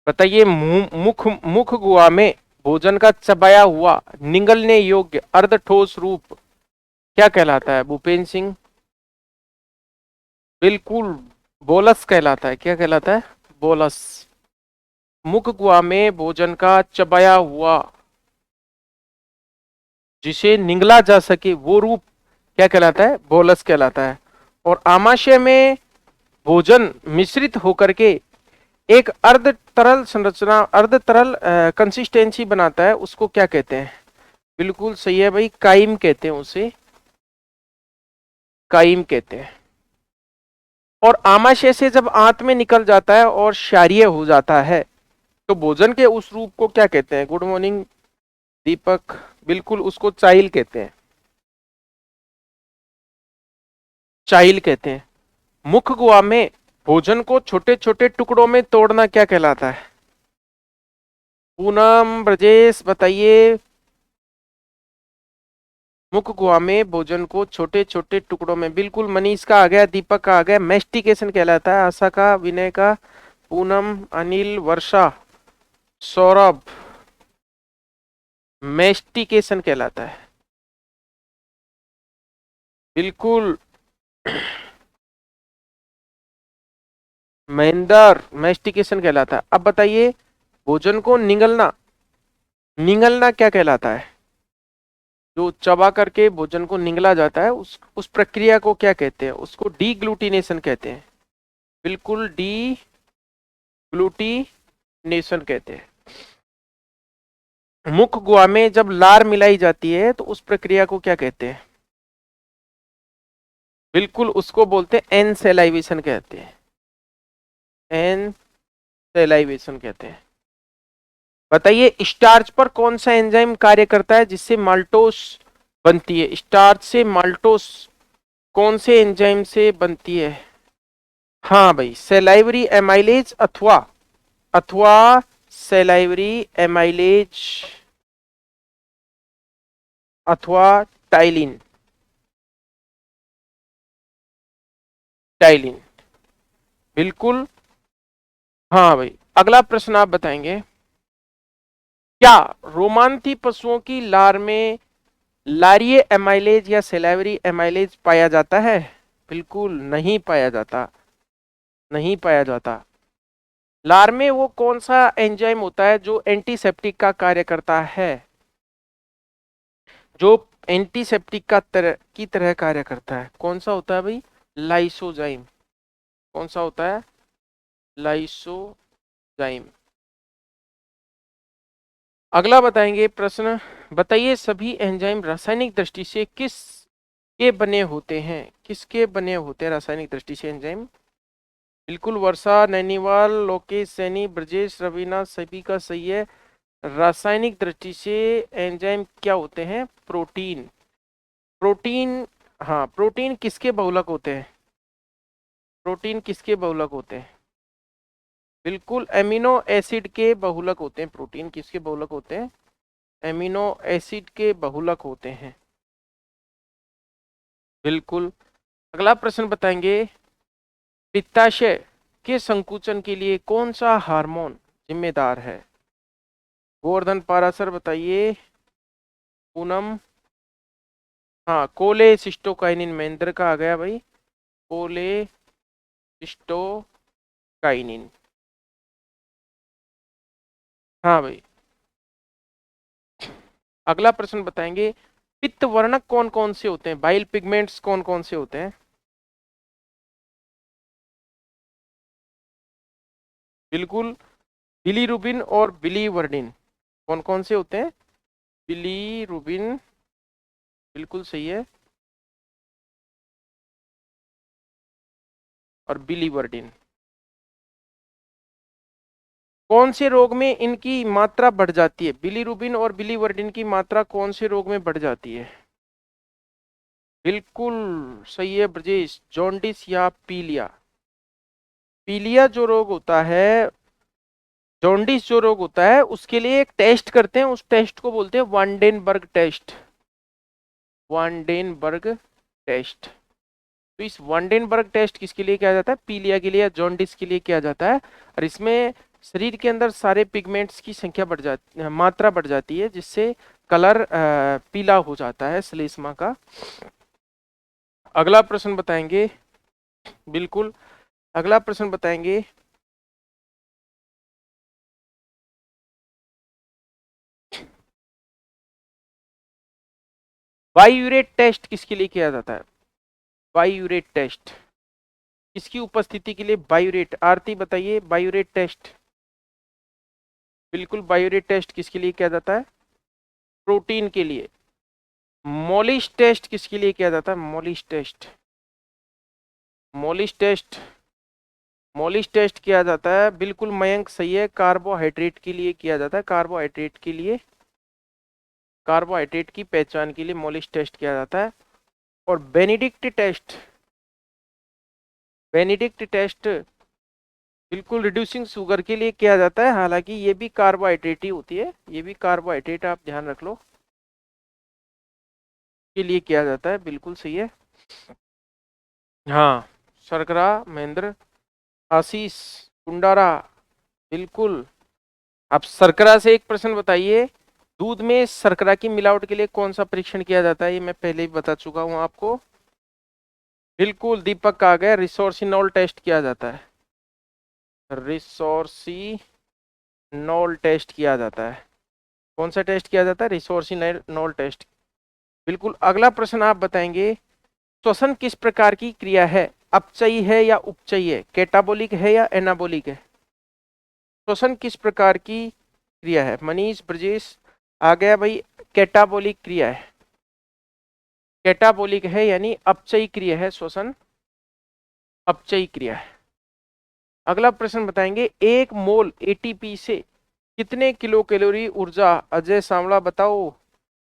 बताइए मुख मुख गुहा में भोजन का चबाया हुआ निगलने योग्य अर्ध ठोस रूप क्या कहलाता है भूपेंद्र सिंह? बिल्कुल, बोलस कहलाता है। क्या कहलाता है? बोलस। मुख गुहा में भोजन का चबाया हुआ जिसे निगला जा सके वो रूप क्या कहलाता है? बोलस कहलाता है। और आमाशय में भोजन मिश्रित होकर के एक अर्ध तरल संरचना, अर्ध तरल कंसिस्टेंसी बनाता है, उसको क्या कहते हैं? बिल्कुल सही है भाई, काइम कहते हैं उसे, काइम कहते हैं। और आमाशय से जब आंत में निकल जाता है और क्षारीय हो जाता है तो भोजन के उस रूप को क्या कहते हैं? गुड मॉर्निंग दीपक। बिल्कुल, उसको चाइल कहते हैं, चाइल कहते हैं। मुख गुहा में भोजन को छोटे छोटे टुकड़ों में तोड़ना क्या कहलाता है? पूनम, ब्रजेश बताइए। मुख गुहा में भोजन को छोटे छोटे टुकड़ों में, बिल्कुल मनीष का आ गया, दीपक का आ गया, मेस्टिकेशन कहलाता है। आशा का, विनय का, पूनम, अनिल, वर्षा, सौरभ, मेस्टिकेशन कहलाता है। बिल्कुल महेंद्र, मेस्टिकेशन कहलाता है। अब बताइए भोजन को निगलना, निगलना क्या कहलाता है? जो चबा करके भोजन को निगला जाता है उस प्रक्रिया को क्या कहते हैं? उसको डीग्लूटिनेशन कहते हैं। बिल्कुल, डीग्लूटिनेशन कहते हैं। मुख गुहा में जब लार मिलाई जाती है तो उस प्रक्रिया को क्या कहते हैं? बिल्कुल, उसको बोलते हैं एनसेलाइवेशन कहते हैं, एनसेलाइवेशन कहते हैं। बताइए स्टार्च पर कौन सा एंजाइम कार्य करता है जिससे माल्टोस बनती है? स्टार्च से माल्टोस कौन से एंजाइम से बनती है? हाँ भाई, सेलाइवरी एमाइलेज अथवा अथवा सेलाइवरी एमाइलेज अथवा टाइलिन, टाइलिन। बिल्कुल। हाँ भाई, अगला प्रश्न आप बताएंगे। क्या रोमांथी पशुओं की लार में लारिये एमाइलेज या सेलाइवरी एमाइलेज पाया जाता है? बिल्कुल नहीं पाया जाता, नहीं पाया जाता। लार में वो कौन सा एंजाइम होता है जो एंटीसेप्टिक का कार्य करता है? जो एंटीसेप्टिक की तरह कार्य करता है, कौन सा होता है भाई? लाइसोजाइम। कौन सा होता है? लाइसोजाइम। अगला बताएंगे प्रश्न। बताइए सभी एंजाइम रासायनिक दृष्टि से किस के बने होते हैं? किसके बने होते हैं रासायनिक दृष्टि से एंजाइम? बिल्कुल, वर्षा, नैनीवाल, लोकेश सैनी, ब्रजेश, रवीना, सभी का सही है। रासायनिक दृष्टि से एंजाइम क्या होते हैं? प्रोटीन। प्रोटीन, हाँ, प्रोटीन किसके बहुलक होते हैं? प्रोटीन किसके बहुलक होते हैं? बिल्कुल, एमिनो एसिड के बहुलक होते हैं। प्रोटीन किसके बहुलक होते हैं? एमिनो एसिड के बहुलक होते हैं। बिल्कुल। अगला प्रश्न बताएंगे। पित्ताशय के संकुचन के लिए कौन सा हार्मोन जिम्मेदार है? गोवर्धन पारासर बताइए। पूनम, हाँ, कोलेसिस्टोकाइनिन। महेंद्र का आ गया भाई, कोलेसिस्टोकाइनिन। हाँ भाई। अगला प्रश्न बताएंगे। पित्त वर्णक कौन कौन से होते हैं? बाइल पिगमेंट्स कौन कौन से होते हैं? बिल्कुल, बिलीरुबिन और बिलीवर्डिन। कौन कौन से होते हैं? बिलीरुबिन, बिल्कुल सही है, और बिलीवर्डिन। कौन से रोग में इनकी मात्रा बढ़ जाती है? बिलीरुबिन और बिलीवर्डिन की मात्रा कौन से रोग में बढ़ जाती है? बिल्कुल सही है ब्रजेश, जॉन्डिस या पीलिया। पीलिया जो रोग होता है, जॉन्डिस जो रोग होता है, उसके लिए एक टेस्ट करते हैं, उस टेस्ट को बोलते हैं वांडेनबर्ग टेस्ट। वांडेनबर्ग टेस्ट। तो इस वांडेनबर्ग टेस्ट किसके लिए किया जाता है? पीलिया के लिए या जॉन्डिस के लिए किया जाता है। और इसमें शरीर के अंदर सारे पिगमेंट्स की संख्या बढ़ जाती, मात्रा बढ़ जाती है, जिससे कलर पीला हो जाता है श्लेष्मा का। अगला प्रश्न बताएंगे, बिल्कुल अगला प्रश्न बताएंगे, बायोयूरेट टेस्ट किसके लिए किया जाता है? बायोयूरेट टेस्ट किसकी उपस्थिति के लिए बायोयूरेट, आरती बताइए, बायोयूरेट टेस्ट, बिल्कुल बायोयूरेट टेस्ट किसके लिए किया जाता है? प्रोटीन के लिए। मोलिश टेस्ट किसके लिए किया जाता है? मोलिश टेस्ट, मोलिश टेस्ट, मोलिश टेस्ट किया जाता है, बिल्कुल मयंक सही है, कार्बोहाइड्रेट के लिए किया जाता है, कार्बोहाइड्रेट के लिए, कार्बोहाइड्रेट की पहचान के लिए मोलिश टेस्ट किया जाता है। और बेनिडिक्ट टेस्ट, बेनिडिक्ट टेस्ट बिल्कुल रिड्यूसिंग शुगर के लिए किया जाता है, हालांकि ये भी कार्बोहाइड्रेट ही होती है, ये भी कार्बोहाइड्रेट, आप ध्यान रख लो, के लिए किया जाता है, बिल्कुल सही है। हाँ, शर्करा, महेंद्र, आशीष, कुंडारा, बिल्कुल। आप शर्करा से एक प्रश्न बताइए, दूध में शर्करा की मिलावट के लिए कौन सा परीक्षण किया जाता है? ये मैं पहले ही बता चुका हूं आपको, बिल्कुल दीपक आ गया, रिसोर्सिनॉल टेस्ट किया जाता है, रिसोर्सिनॉल टेस्ट किया जाता है। कौन सा टेस्ट किया जाता है? Resorcinol test. बिल्कुल। अगला प्रश्न आप बताएंगे, श्वसन किस प्रकार की क्रिया है? अपचयी है या उपचयी है? कैटाबोलिक है या एनाबोलिक है? श्वसन किस प्रकार की क्रिया है? मनीष, ब्रजेश आ गया भाई, कैटाबोलिक क्रिया है, कैटाबोलिक है यानी अपचयी क्रिया है, श्वसन अपचयी क्रिया है। अगला प्रश्न बताएंगे, एक मोल एटीपी से कितने किलो कैलोरी ऊर्जा? अजय सांवला बताओ,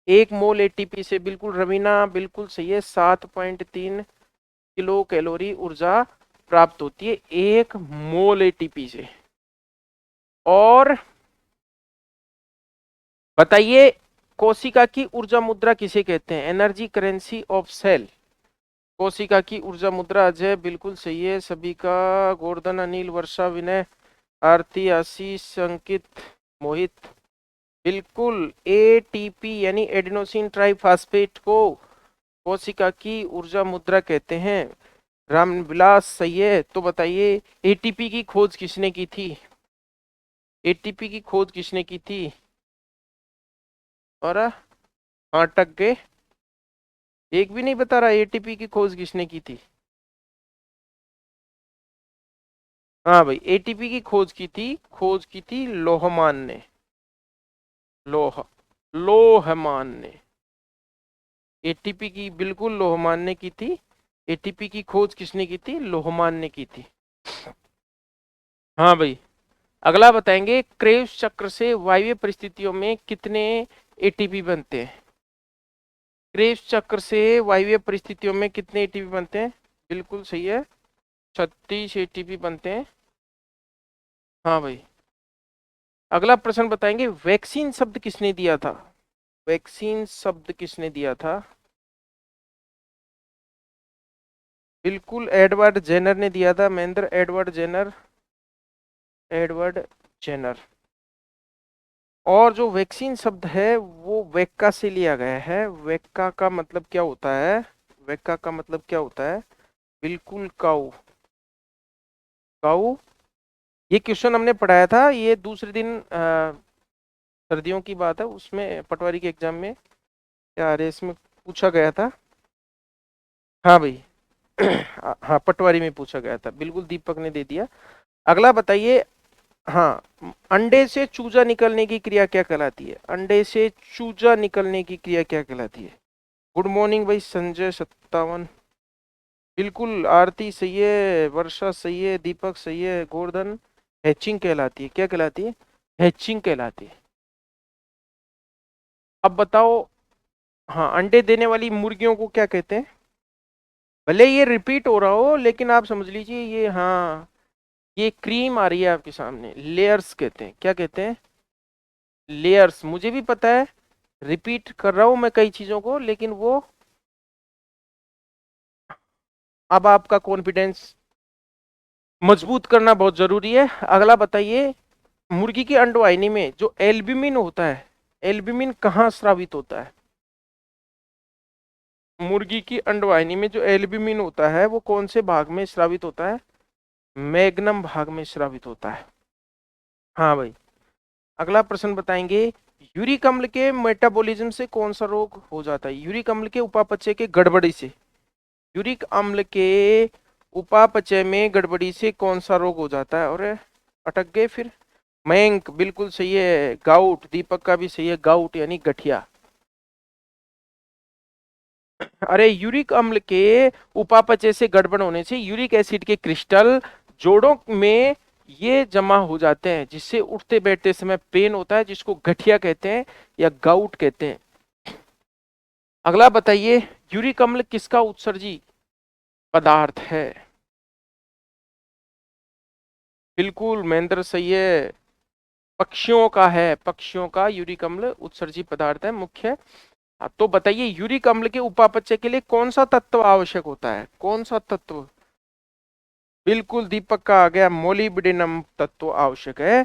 एक मोल एटीपी से, बिल्कुल रवीना बिल्कुल सही है, 7.3 किलो कैलोरी ऊर्जा प्राप्त होती है एक मोल एटीपी से। और बताइए, कोशिका की ऊर्जा मुद्रा किसे कहते हैं? एनर्जी करेंसी ऑफ सेल, कोशिका की ऊर्जा मुद्रा। अजय बिल्कुल सही है, सभी का, गोवर्धन, अनिल, वर्षा, विनय, आरती, आशीष, अंकित, मोहित, बिल्कुल एटीपी यानी एडिनोसिन ट्राइफॉस्फेट को कोशिका की ऊर्जा मुद्रा कहते हैं। रामविलास सही है। तो बताइए, एटीपी की खोज किसने की थी? एटीपी की खोज किसने की थी? और हाँ, अटक गए, एक भी नहीं बता रहा एटीपी की खोज किसने की थी। हाँ भाई, एटीपी की खोज की थी लोहमान ने, लोह लोहमान ने, एटीपी की बिल्कुल लोहमान ने की थी। एटीपी की खोज किसने की थी? लोहमान ने की थी। हाँ भाई। अगला बताएंगे, क्रेब्स चक्र से वायवीय परिस्थितियों में कितने एटीपी बनते हैं? क्रेब्स चक्र से वायवीय परिस्थितियों में कितने एटीपी बनते हैं? बिल्कुल सही है, 36 एटीपी बनते हैं। हाँ भाई। अगला प्रश्न बताएंगे, वैक्सीन शब्द किसने दिया था? वैक्सीन शब्द किसने दिया था? बिल्कुल एडवर्ड जेनर ने दिया था, Mahendra, Edward Jenner, Edward Jenner. और जो वैक्सीन शब्द है वो वैक्का से लिया गया है। वैक्का का मतलब क्या होता है? वैक्का का मतलब क्या होता है? बिल्कुल काऊ, काऊ। ये क्वेश्चन हमने पढ़ाया था, ये दूसरे दिन सर्दियों की बात है, उसमें पटवारी के एग्जाम में या आरएस में पूछा गया था। हाँ भाई। हाँ, पटवारी में पूछा गया था, बिल्कुल दीपक ने दे दिया। अगला बताइए, हाँ, अंडे से चूजा निकलने की क्रिया क्या कहलाती है? अंडे से चूजा निकलने की क्रिया क्या कहलाती है? गुड मॉर्निंग भाई संजय, 57, बिल्कुल आरती सही है, वर्षा सही है, दीपक सही है, गोवर्धन, हैचिंग कहलाती है। क्या कहलाती है? हैचिंग कहलाती है। अब बताओ, हाँ, अंडे देने वाली मुर्गियों को क्या कहते हैं? भले ये रिपीट हो रहा हो, लेकिन आप समझ लीजिए, ये, हाँ, ये क्रीम आ रही है आपके सामने, लेयर्स कहते हैं। क्या कहते हैं? लेयर्स। मुझे भी पता है, रिपीट कर रहा हूं मैं कई चीजों को, लेकिन वो अब आपका कॉन्फिडेंस मजबूत करना बहुत जरूरी है। अगला बताइए, मुर्गी की अंडवाहिनी में जो एल्ब्यूमिन होता है, एल्ब्यूमिन कहाँ स्रावित होता है? मुर्गी की अंडवाहिनी में जो एल्ब्यूमिन होता है वो कौन से भाग में स्रावित होता है? मैग्नम भाग में स्रावित होता है। हाँ भाई। अगला प्रश्न बताएंगे, यूरिक अम्ल के मेटाबॉलिज्म से कौन सा रोग हो जाता है? यूरिक अम्ल के उपापचय के गड़बड़ी से, यूरिक अम्ल के उपापचय में गड़बड़ी से कौन सा रोग हो जाता है? और अटक गए फिर। मयंक बिल्कुल सही है। गाउट, दीपक का भी सही है, गाउट यानी गठिया। अरे यूरिक अम्ल के उपापचय से गड़बड़ होने से यूरिक एसिड के क्रिस्टल जोड़ों में ये जमा हो जाते हैं, जिससे उठते बैठते समय पेन होता है, जिसको गठिया कहते हैं या गाउट कहते हैं। अगला बताइए, यूरिक अम्ल किसका उत्सर्जी पदार्थ है? बिल्कुल महेंद्र सही है, पक्षियों का है, पक्षियों का यूरिक अम्ल उत्सर्जी पदार्थ है मुख्य। तो बताइए, यूरिक अम्ल के उपापचय के लिए कौन सा तत्व आवश्यक होता है? कौन सा तत्व? बिल्कुल दीपक का आ गया, मोलिब्डेनम तत्व आवश्यक है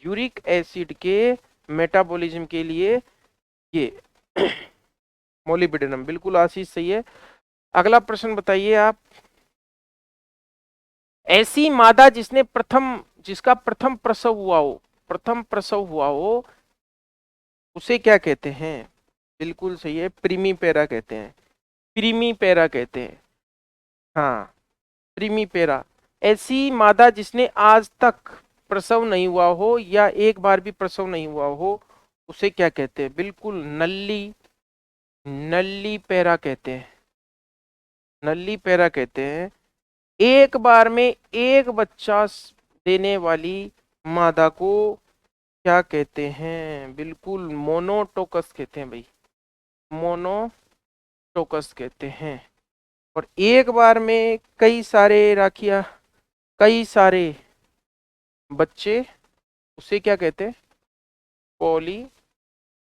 यूरिक एसिड के मेटाबॉलिज्म के लिए। ये मोलिब्डेनम, बिल्कुल आशीष सही है। अगला प्रश्न बताइए आप, ऐसी मादा जिसका प्रथम प्रसव हुआ हो, प्रथम प्रसव हुआ हो, उसे क्या कहते हैं? बिल्कुल सही है, प्रीमी पैरा कहते हैं, प्रीमी पैरा कहते हैं। हाँ, प्रीमी पैरा। ऐसी मादा जिसने आज तक प्रसव नहीं हुआ हो या एक बार भी प्रसव नहीं हुआ हो, उसे क्या कहते हैं? बिल्कुल नल्ली, नल्ली पैरा कहते हैं, नल्ली पैरा कहते हैं। एक बार में एक बच्चा देने वाली मादा को क्या कहते हैं? बिल्कुल मोनोटोकस कहते हैं भाई, मोनोटोकस कहते हैं। और एक बार में कई सारे राखिया, कई सारे बच्चे, उसे क्या कहते हैं? पॉलीटोकस।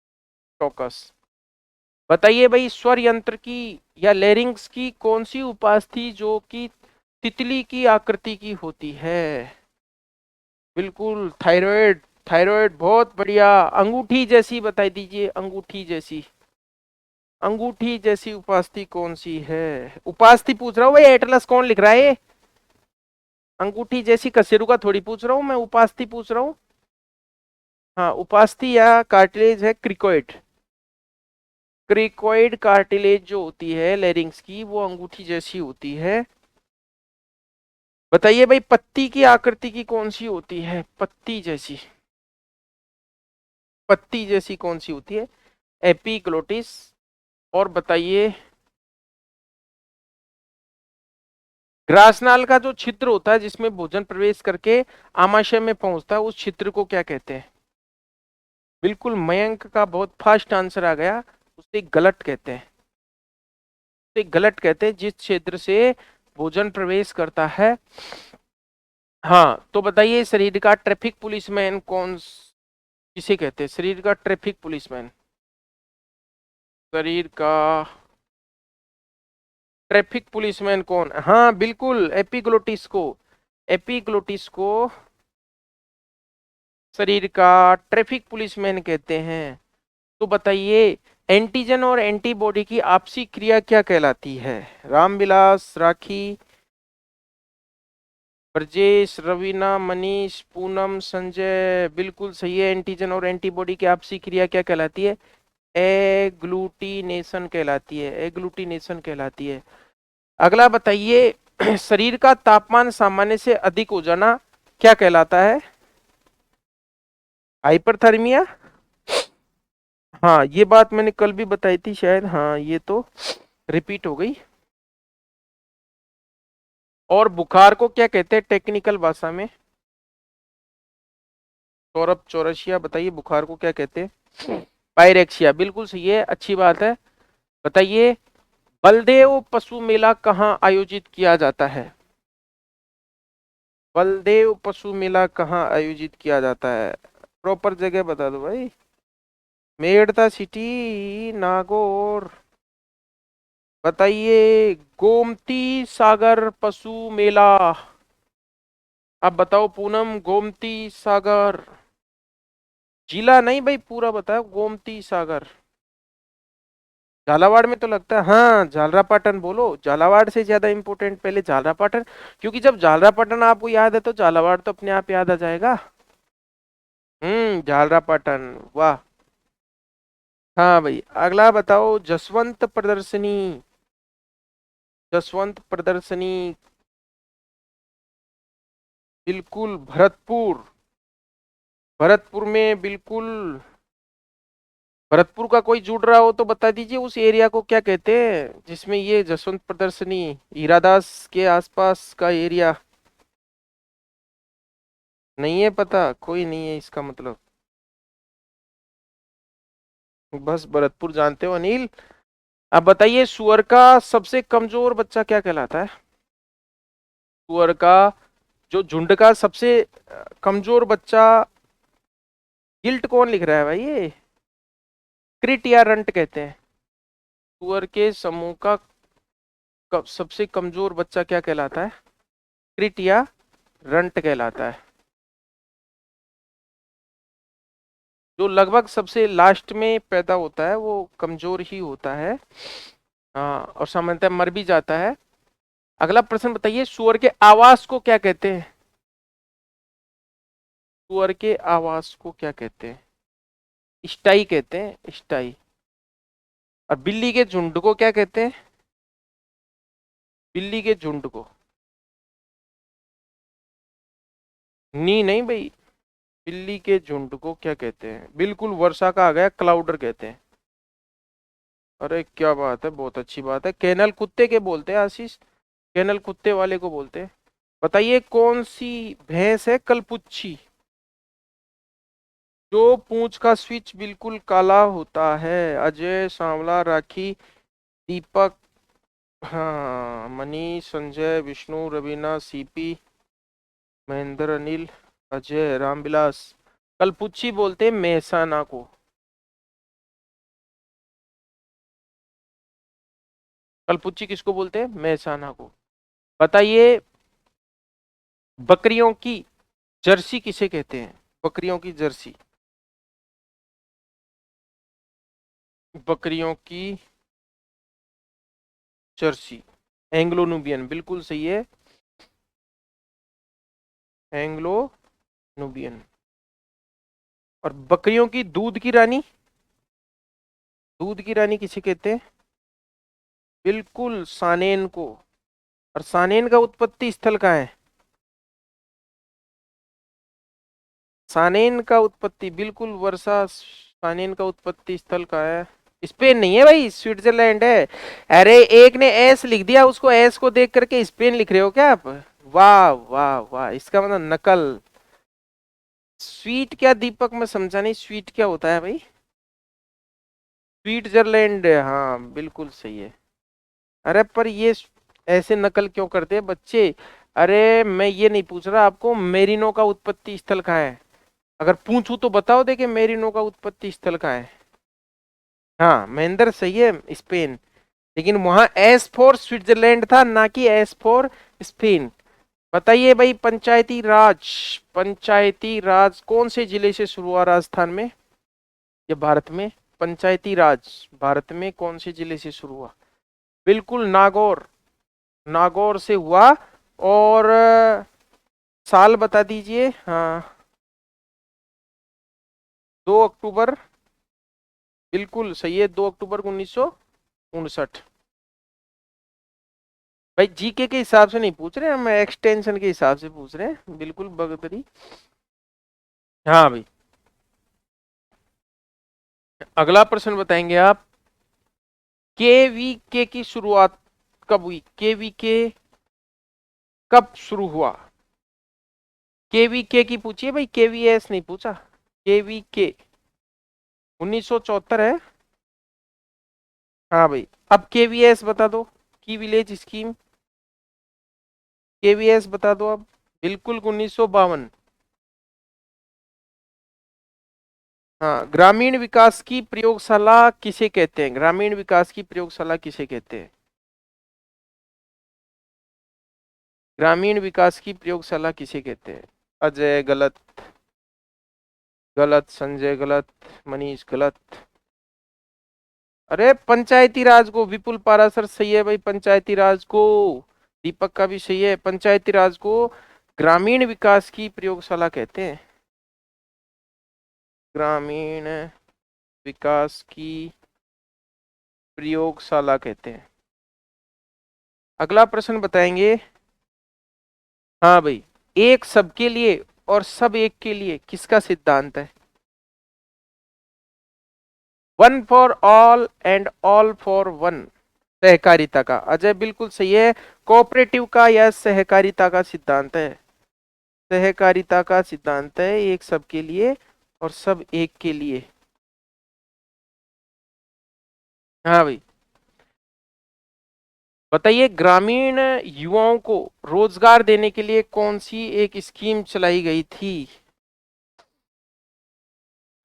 बताइए भाई, स्वर यंत्र की या लेरिंग्स की कौन सी उपास्थि जो कि तितली की आकृति की होती है? बिल्कुल थायराइड, थायराइड बहुत बढ़िया। अंगूठी जैसी बताई दीजिए, अंगूठी जैसी, अंगूठी जैसी उपास्थि कौन सी है? उपास्थि पूछ रहा हूँ भाई, एटलस कौन लिख रहा है? अंगूठी जैसी कशेरुका का थोड़ी पूछ रहा हूँ मैं, उपास्थि पूछ रहा हूँ। हाँ, उपास्थि या कार्टिलेज है क्रिकोइड, क्रिकोइड कार्टिलेज जो होती है लेरिंग्स की, वो अंगूठी जैसी होती है। बताइए भाई, पत्ती की आकृति की कौन सी होती है? पत्ती जैसी, पत्ती जैसी कौन सी होती है? एपिग्लोटिस। और बताइए, ग्रासनाल का जो छिद्र होता है जिसमें भोजन प्रवेश करके आमाशय में पहुंचता है, उस छिद्र को क्या कहते हैं? बिल्कुल मयंक का बहुत फास्ट आंसर आ गया, उसे गलट कहते हैं, उसे गलट कहते हैं जिस क्षेत्र से भोजन प्रवेश करता है। हाँ, तो बताइए, शरीर का ट्रैफिक पुलिसमैन किसे कहते हैं? शरीर का ट्रैफिक पुलिसमैन, शरीर का ट्रैफिक पुलिसमैन कौन? हाँ बिल्कुल, एपिग्लोटिस को, एपिग्लोटिस को शरीर का ट्रैफिक पुलिसमैन कहते हैं। तो बताइए, एंटीजन और एंटीबॉडी की आपसी क्रिया क्या कहलाती है? रामविलास, राखी, ब्रजेश, रवीना, मनीष, पूनम, संजय, बिल्कुल सही है। एंटीजन और एंटीबॉडी की आपसी क्रिया क्या कहलाती है? एग्लूटिनेशन कहलाती है, एग्लूटिनेशन कहलाती है। अगला बताइए, शरीर का तापमान सामान्य से अधिक हो जाना क्या कहलाता है? हाइपरथर्मिया। हाँ, ये बात मैंने कल भी बताई थी शायद, हाँ ये तो रिपीट हो गई। और बुखार को क्या कहते हैं टेक्निकल भाषा में? सौरभ चौरसिया, बताइए बुखार को क्या कहते हैं? पायरेक्सिया, बिल्कुल सही है, अच्छी बात है। बताइए, बलदेव पशु मेला कहाँ आयोजित किया जाता है? बलदेव पशु मेला कहाँ आयोजित किया जाता है? प्रॉपर जगह बता दो भाई। मेड़ता सिटी, नागौर। बताइए, गोमती सागर पशु मेला। अब बताओ पूनम, गोमती सागर। जिला नहीं भाई, पूरा बताओ। गोमती सागर। झालावाड़ में तो लगता है, हाँ झालरापाटन बोलो, झालावाड़ से ज्यादा इंपॉर्टेंट पहले झालरापाटन, क्योंकि जब झालरापाटन आपको याद है तो झालावाड़ तो अपने आप याद आ जाएगा। झालरापाटन। वाह। हाँ भाई, अगला बताओ। जसवंत प्रदर्शनी। जसवंत प्रदर्शनी। बिल्कुल भरतपुर। भरतपुर में बिल्कुल। भरतपुर का कोई जुड़ रहा हो तो बता दीजिए, उस एरिया को क्या कहते हैं जिसमें ये जसवंत प्रदर्शनी, हीरादास के आसपास का एरिया। नहीं है पता, कोई नहीं है इसका मतलब। बस भरतपुर जानते हो अनिल। अब बताइए, सुअर का सबसे कमजोर बच्चा क्या कहलाता है? सुअर का जो झुंड का सबसे कमजोर बच्चा। गिल्ट कौन लिख रहा है भाई ये? क्रिट या रंट कहते हैं। सुअर के समूह का सबसे कमजोर बच्चा क्या कहलाता है? क्रिट या रंट कहलाता है। जो लगभग सबसे लास्ट में पैदा होता है वो कमजोर ही होता है। हाँ, और सामान्यतः मर भी जाता है। अगला प्रश्न बताइए, सुअर के आवास को क्या कहते हैं? सुअर के आवास को क्या कहते हैं? स्टाई कहते हैं, स्टाई। और बिल्ली के झुंड को क्या कहते हैं? बिल्ली के झुंड को। नी नहीं भाई। बिल्ली के झुंड को क्या कहते हैं? बिल्कुल वर्षा का आ गया, क्लाउडर कहते हैं। अरे क्या बात है, बहुत अच्छी बात है। केनल कुत्ते के बोलते हैं आशीष। केनल कुत्ते वाले को बोलते हैं। बताइए, कौन सी भैंस है कलपुच्छी? जो पूंछ का स्विच बिल्कुल काला होता है। अजय, सांवला, राखी, दीपक, हाँ मनीष, संजय, विष्णु, रवीना, सीपी, महेंद्र, अनिल, अजय, रामविलास। कलपुच्छी बोलते हैं मेहसाना को। कलपुच्छी किसको बोलते हैं? मेहसाना को। बताइए, बकरियों की जर्सी किसे कहते हैं? बकरियों की जर्सी। बकरियों की जर्सी। एंग्लो नुबियन, बिल्कुल सही है। Anglo Nubian. और बकरियों की दूध की रानी। दूध की रानी किसे कहते हैं? बिल्कुल सानेन को। और सानेन का उत्पत्ति स्थल कहाँ है? सानेन का उत्पत्ति बिल्कुल वर्षा। सानेन का उत्पत्ति स्थल कहाँ है? स्पेन नहीं है भाई, स्विट्जरलैंड है। अरे एक ने एस लिख दिया, उसको एस को देख करके स्पेन लिख रहे हो क्या आप? वाह वाह वाह, इसका मतलब नकल। स्वीट क्या दीपक, मैं समझा नहीं, स्वीट क्या होता है भाई? स्विट्जरलैंड, हाँ बिल्कुल सही है। अरे पर ये ऐसे नकल क्यों करते हैं बच्चे? अरे मैं ये नहीं पूछ रहा आपको मेरिनो का उत्पत्ति स्थल कहाँ है। अगर पूछूं तो बताओ, देखे मेरिनो का उत्पत्ति स्थल कहाँ है? हाँ महेंद्र, सही है, स्पेन। लेकिन वहां एस फॉर स्विट्जरलैंड था, ना कि एस फॉर स्पेन। बताइए भाई, पंचायती राज। पंचायती राज कौन से जिले से शुरू हुआ राजस्थान में या भारत में? पंचायती राज भारत में कौन से जिले से शुरू हुआ? बिल्कुल नागौर। नागौर से हुआ। और साल बता दीजिए। हाँ, 2 अक्टूबर। बिल्कुल सही है, 2 अक्टूबर 1959। भाई जीके के हिसाब से नहीं पूछ रहे हम, एक्सटेंशन के हिसाब से पूछ रहे हैं, बिल्कुल बगतरी। हाँ भाई। अगला प्रश्न बताएंगे आप। केवीके की शुरुआत कब हुई? केवीके कब शुरू हुआ? केवीके की पूछिए भाई, केवीएस नहीं पूछा। केवीके 1974 है। हाँ भाई। अब केवीएस बता दो। की विलेज स्कीम। केवीएस बता दो अब। बिल्कुल 1952। हाँ, ग्रामीण विकास की प्रयोगशाला किसे कहते हैं? ग्रामीण विकास की प्रयोगशाला किसे कहते हैं? ग्रामीण विकास की प्रयोगशाला किसे कहते हैं? अजय, गलत। गलत, संजय गलत, मनीष गलत। अरे पंचायती राज को, विपुल पारासर सही है भाई, पंचायती राज को। दीपक का भी सही है, पंचायती राज को ग्रामीण विकास की प्रयोगशाला कहते हैं, ग्रामीण विकास की प्रयोगशाला कहते हैं। अगला प्रश्न बताएंगे। हाँ भाई, एक सबके लिए और सब एक के लिए किसका सिद्धांत है? One for all and all for one, सहकारिता का। अजय बिल्कुल सही है, कोऑपरेटिव का या सहकारिता का सिद्धांत है? सहकारिता का सिद्धांत है, एक सबके लिए और सब एक के लिए। हाँ भाई, बताइए ग्रामीण युवाओं को रोजगार देने के लिए कौन सी एक स्कीम चलाई गई थी?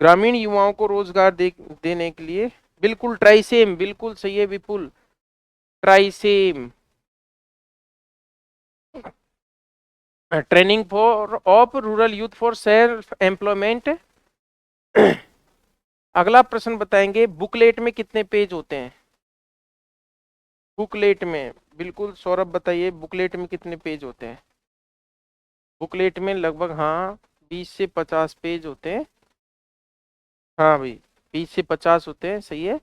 ग्रामीण युवाओं को रोजगार देने के लिए, बिल्कुल ट्राइसेम, बिल्कुल सही है Vipul, TRYSEM. Training for of rural youth for self employment. अगला प्रश्न बताएंगे, बुकलेट में कितने पेज होते हैं? बुकलेट में, बिल्कुल सौरभ बताइए, बुकलेट में कितने पेज होते हैं? बुकलेट में लगभग, हाँ, 20 से 50 पेज होते हैं। हाँ भाई, 20 से 50 होते हैं, सही है।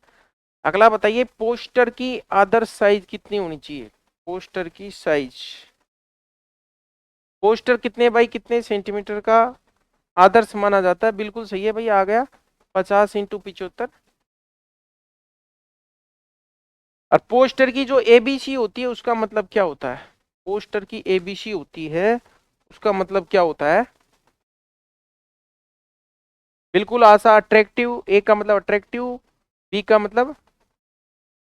अगला बताइए, पोस्टर की आदर्श साइज कितनी होनी चाहिए? पोस्टर की साइज, पोस्टर कितने बाई कितने सेंटीमीटर का आदर्श माना जाता है? बिल्कुल सही है भाई, आ गया 50x75। और पोस्टर की जो एबीसी होती है उसका मतलब क्या होता है? पोस्टर की एबीसी होती है, उसका मतलब क्या होता है? बिल्कुल आशा, अट्रैक्टिव, ए का मतलब अट्रैक्टिव, बी का मतलब,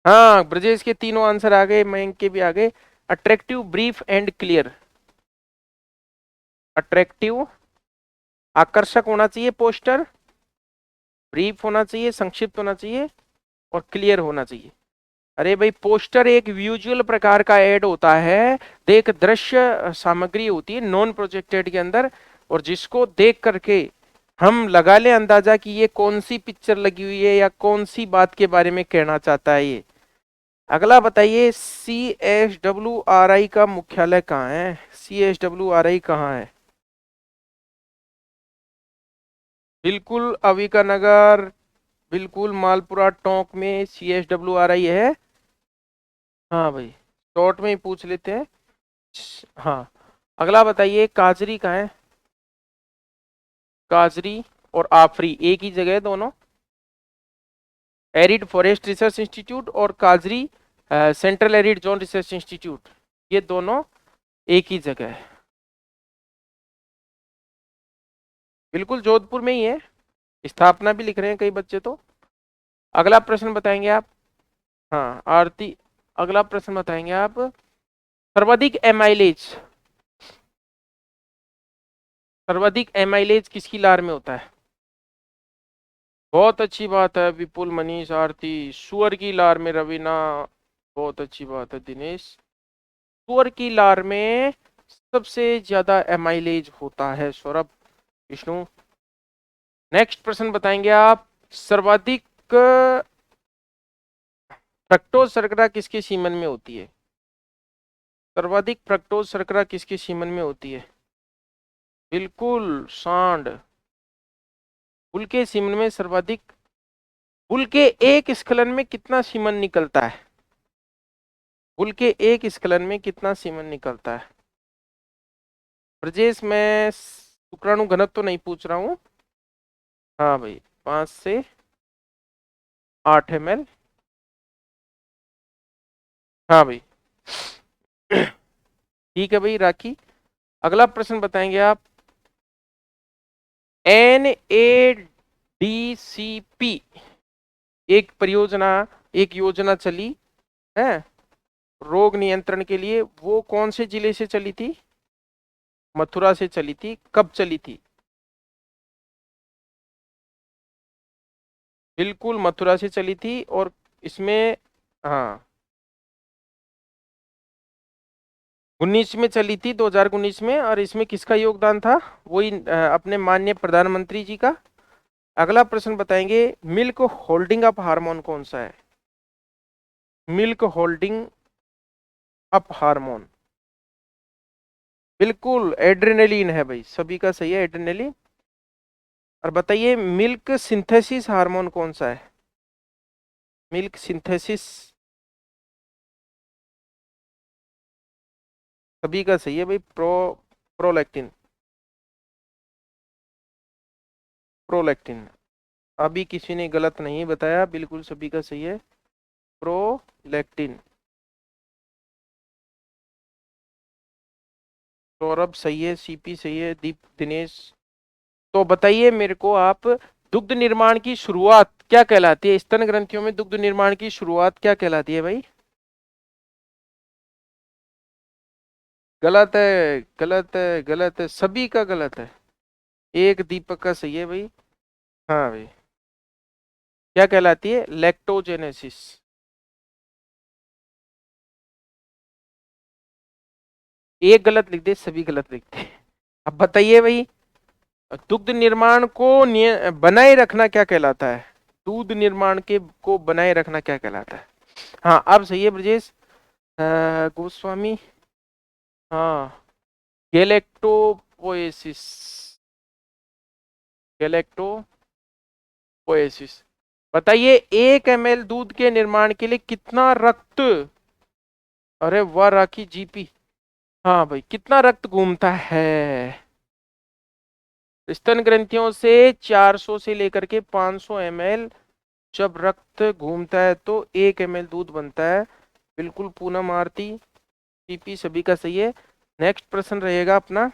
हाँ ब्रजेश के तीनों आंसर आ गए, मयंक के भी आ गए। Attractive, brief and clear. Attractive, आकर्षक होना चाहिए पोस्टर, ब्रीफ होना चाहिए, संक्षिप्त होना चाहिए, और क्लियर होना चाहिए। अरे भाई, पोस्टर एक विजुअल प्रकार का एड होता है, देख दृश्य सामग्री होती है नॉन प्रोजेक्टेड के अंदर, और जिसको देख करके हम लगा ले अंदाजा कि ये कौन सी पिक्चर लगी हुई है या कौन सी बात के बारे में कहना चाहता है ये। अगला बताइए, CSWRI का मुख्यालय कहाँ है? CSWRI कहाँ है? बिल्कुल अविका नगर, बिल्कुल मालपुरा टोंक में CSWRI है। हाँ भाई, शॉर्ट में ही पूछ लेते हैं। हाँ, अगला बताइए, काजरी कहाँ है? काजरी और आफरी एक ही जगह है दोनों, एरिड फॉरेस्ट रिसर्च इंस्टीट्यूट और काजरी central arid zone research institute, ये दोनों एक ही जगह है। बिल्कुल जोधपुर में ही है, स्थापना भी लिख रहे हैं कई बच्चे तो। अगला प्रश्न बताएंगे आप। हाँ आरती, अगला प्रश्न बताएंगे आप, सर्वाधिक एमाइलेज, सर्वाधिक एमाइलेज किसकी लार में होता है? बहुत अच्छी बात है विपुल, मनीष, आरती, सुअर की लार में, रवीना, बहुत अच्छी बात है दिनेश, सुअर की लार में सबसे ज्यादा एमाइलेज होता है। सौरभ, विष्णु। नेक्स्ट प्रश्न बताएंगे आप, सर्वाधिक फ्रक्टोज शर्करा किसके सीमन में होती है? सर्वाधिक फ्रक्टोज शर्करा किसके सीमन में होती है? बिल्कुल सांड, बुल के सीमन में सर्वाधिक। बुल के एक स्खलन में कितना सीमन निकलता है? बुल के एक स्खलन में कितना सीमन निकलता है? ब्रजेश, मैं शुक्राणु घनत्व तो नहीं पूछ रहा हूँ। हाँ भाई, 5 से 8 ml। हाँ भाई, ठीक है भाई राखी। अगला प्रश्न बताएंगे आप, NADCP एक परियोजना, एक योजना चली है रोग नियंत्रण के लिए, वो कौन से जिले से चली थी? मथुरा से चली थी। कब चली थी? बिल्कुल मथुरा से चली थी, और इसमें, हाँ, 19 में चली थी, 2019 में। और इसमें किसका योगदान था? वही अपने माननीय प्रधानमंत्री जी का। अगला प्रश्न बताएंगे, मिल्क होल्डिंग अप हार्मोन कौन सा है? मिल्क होल्डिंग अप हार्मोन, बिल्कुल एड्रेनलिन है भाई, सभी का सही है एड्रेनलिन। और बताइए मिल्क सिंथेसिस हार्मोन कौन सा है? मिल्क सिंथेसिस, सभी का सही है भाई, प्रोलैक्टिन, प्रोलैक्टिन। अभी किसी ने गलत नहीं बताया, बिल्कुल सभी का सही है, प्रोलैक्टिन। सौरभ सही है, सीपी सही है, दीप दिनेश। तो बताइए मेरे को आप, दुग्ध निर्माण की शुरुआत क्या कहलाती है? स्तन ग्रंथियों में दुग्ध निर्माण की शुरुआत क्या कहलाती है भाई? गलत है, गलत है, गलत है, सभी का गलत है। एक दीपक का सही है भाई। हाँ भाई, क्या कहलाती है? लैक्टोजेनेसिस। एक गलत लिख दे, सभी गलत लिखते हैं। अब बताइए भाई, दुग्ध निर्माण को बनाए रखना क्या कहलाता है? दूध निर्माण के को बनाए रखना क्या कहलाता है? हाँ अब सही है ब्रजेश गोस्वामी। हाँ, गैलेक्टोपोएसिस, गैलेक्टोपोएसिस। बताइए 1 ml दूध के निर्माण के लिए कितना रक्त, अरे वाह राखी जीपी, हाँ भाई कितना रक्त घूमता है? स्तन ग्रंथियों से 400 से लेकर के 500 ml जब रक्त घूमता है तो 1 ml दूध बनता है। बिल्कुल पूनम आरती, पीपी सभी का सही है। नेक्स्ट प्रश्न रहेगा अपना,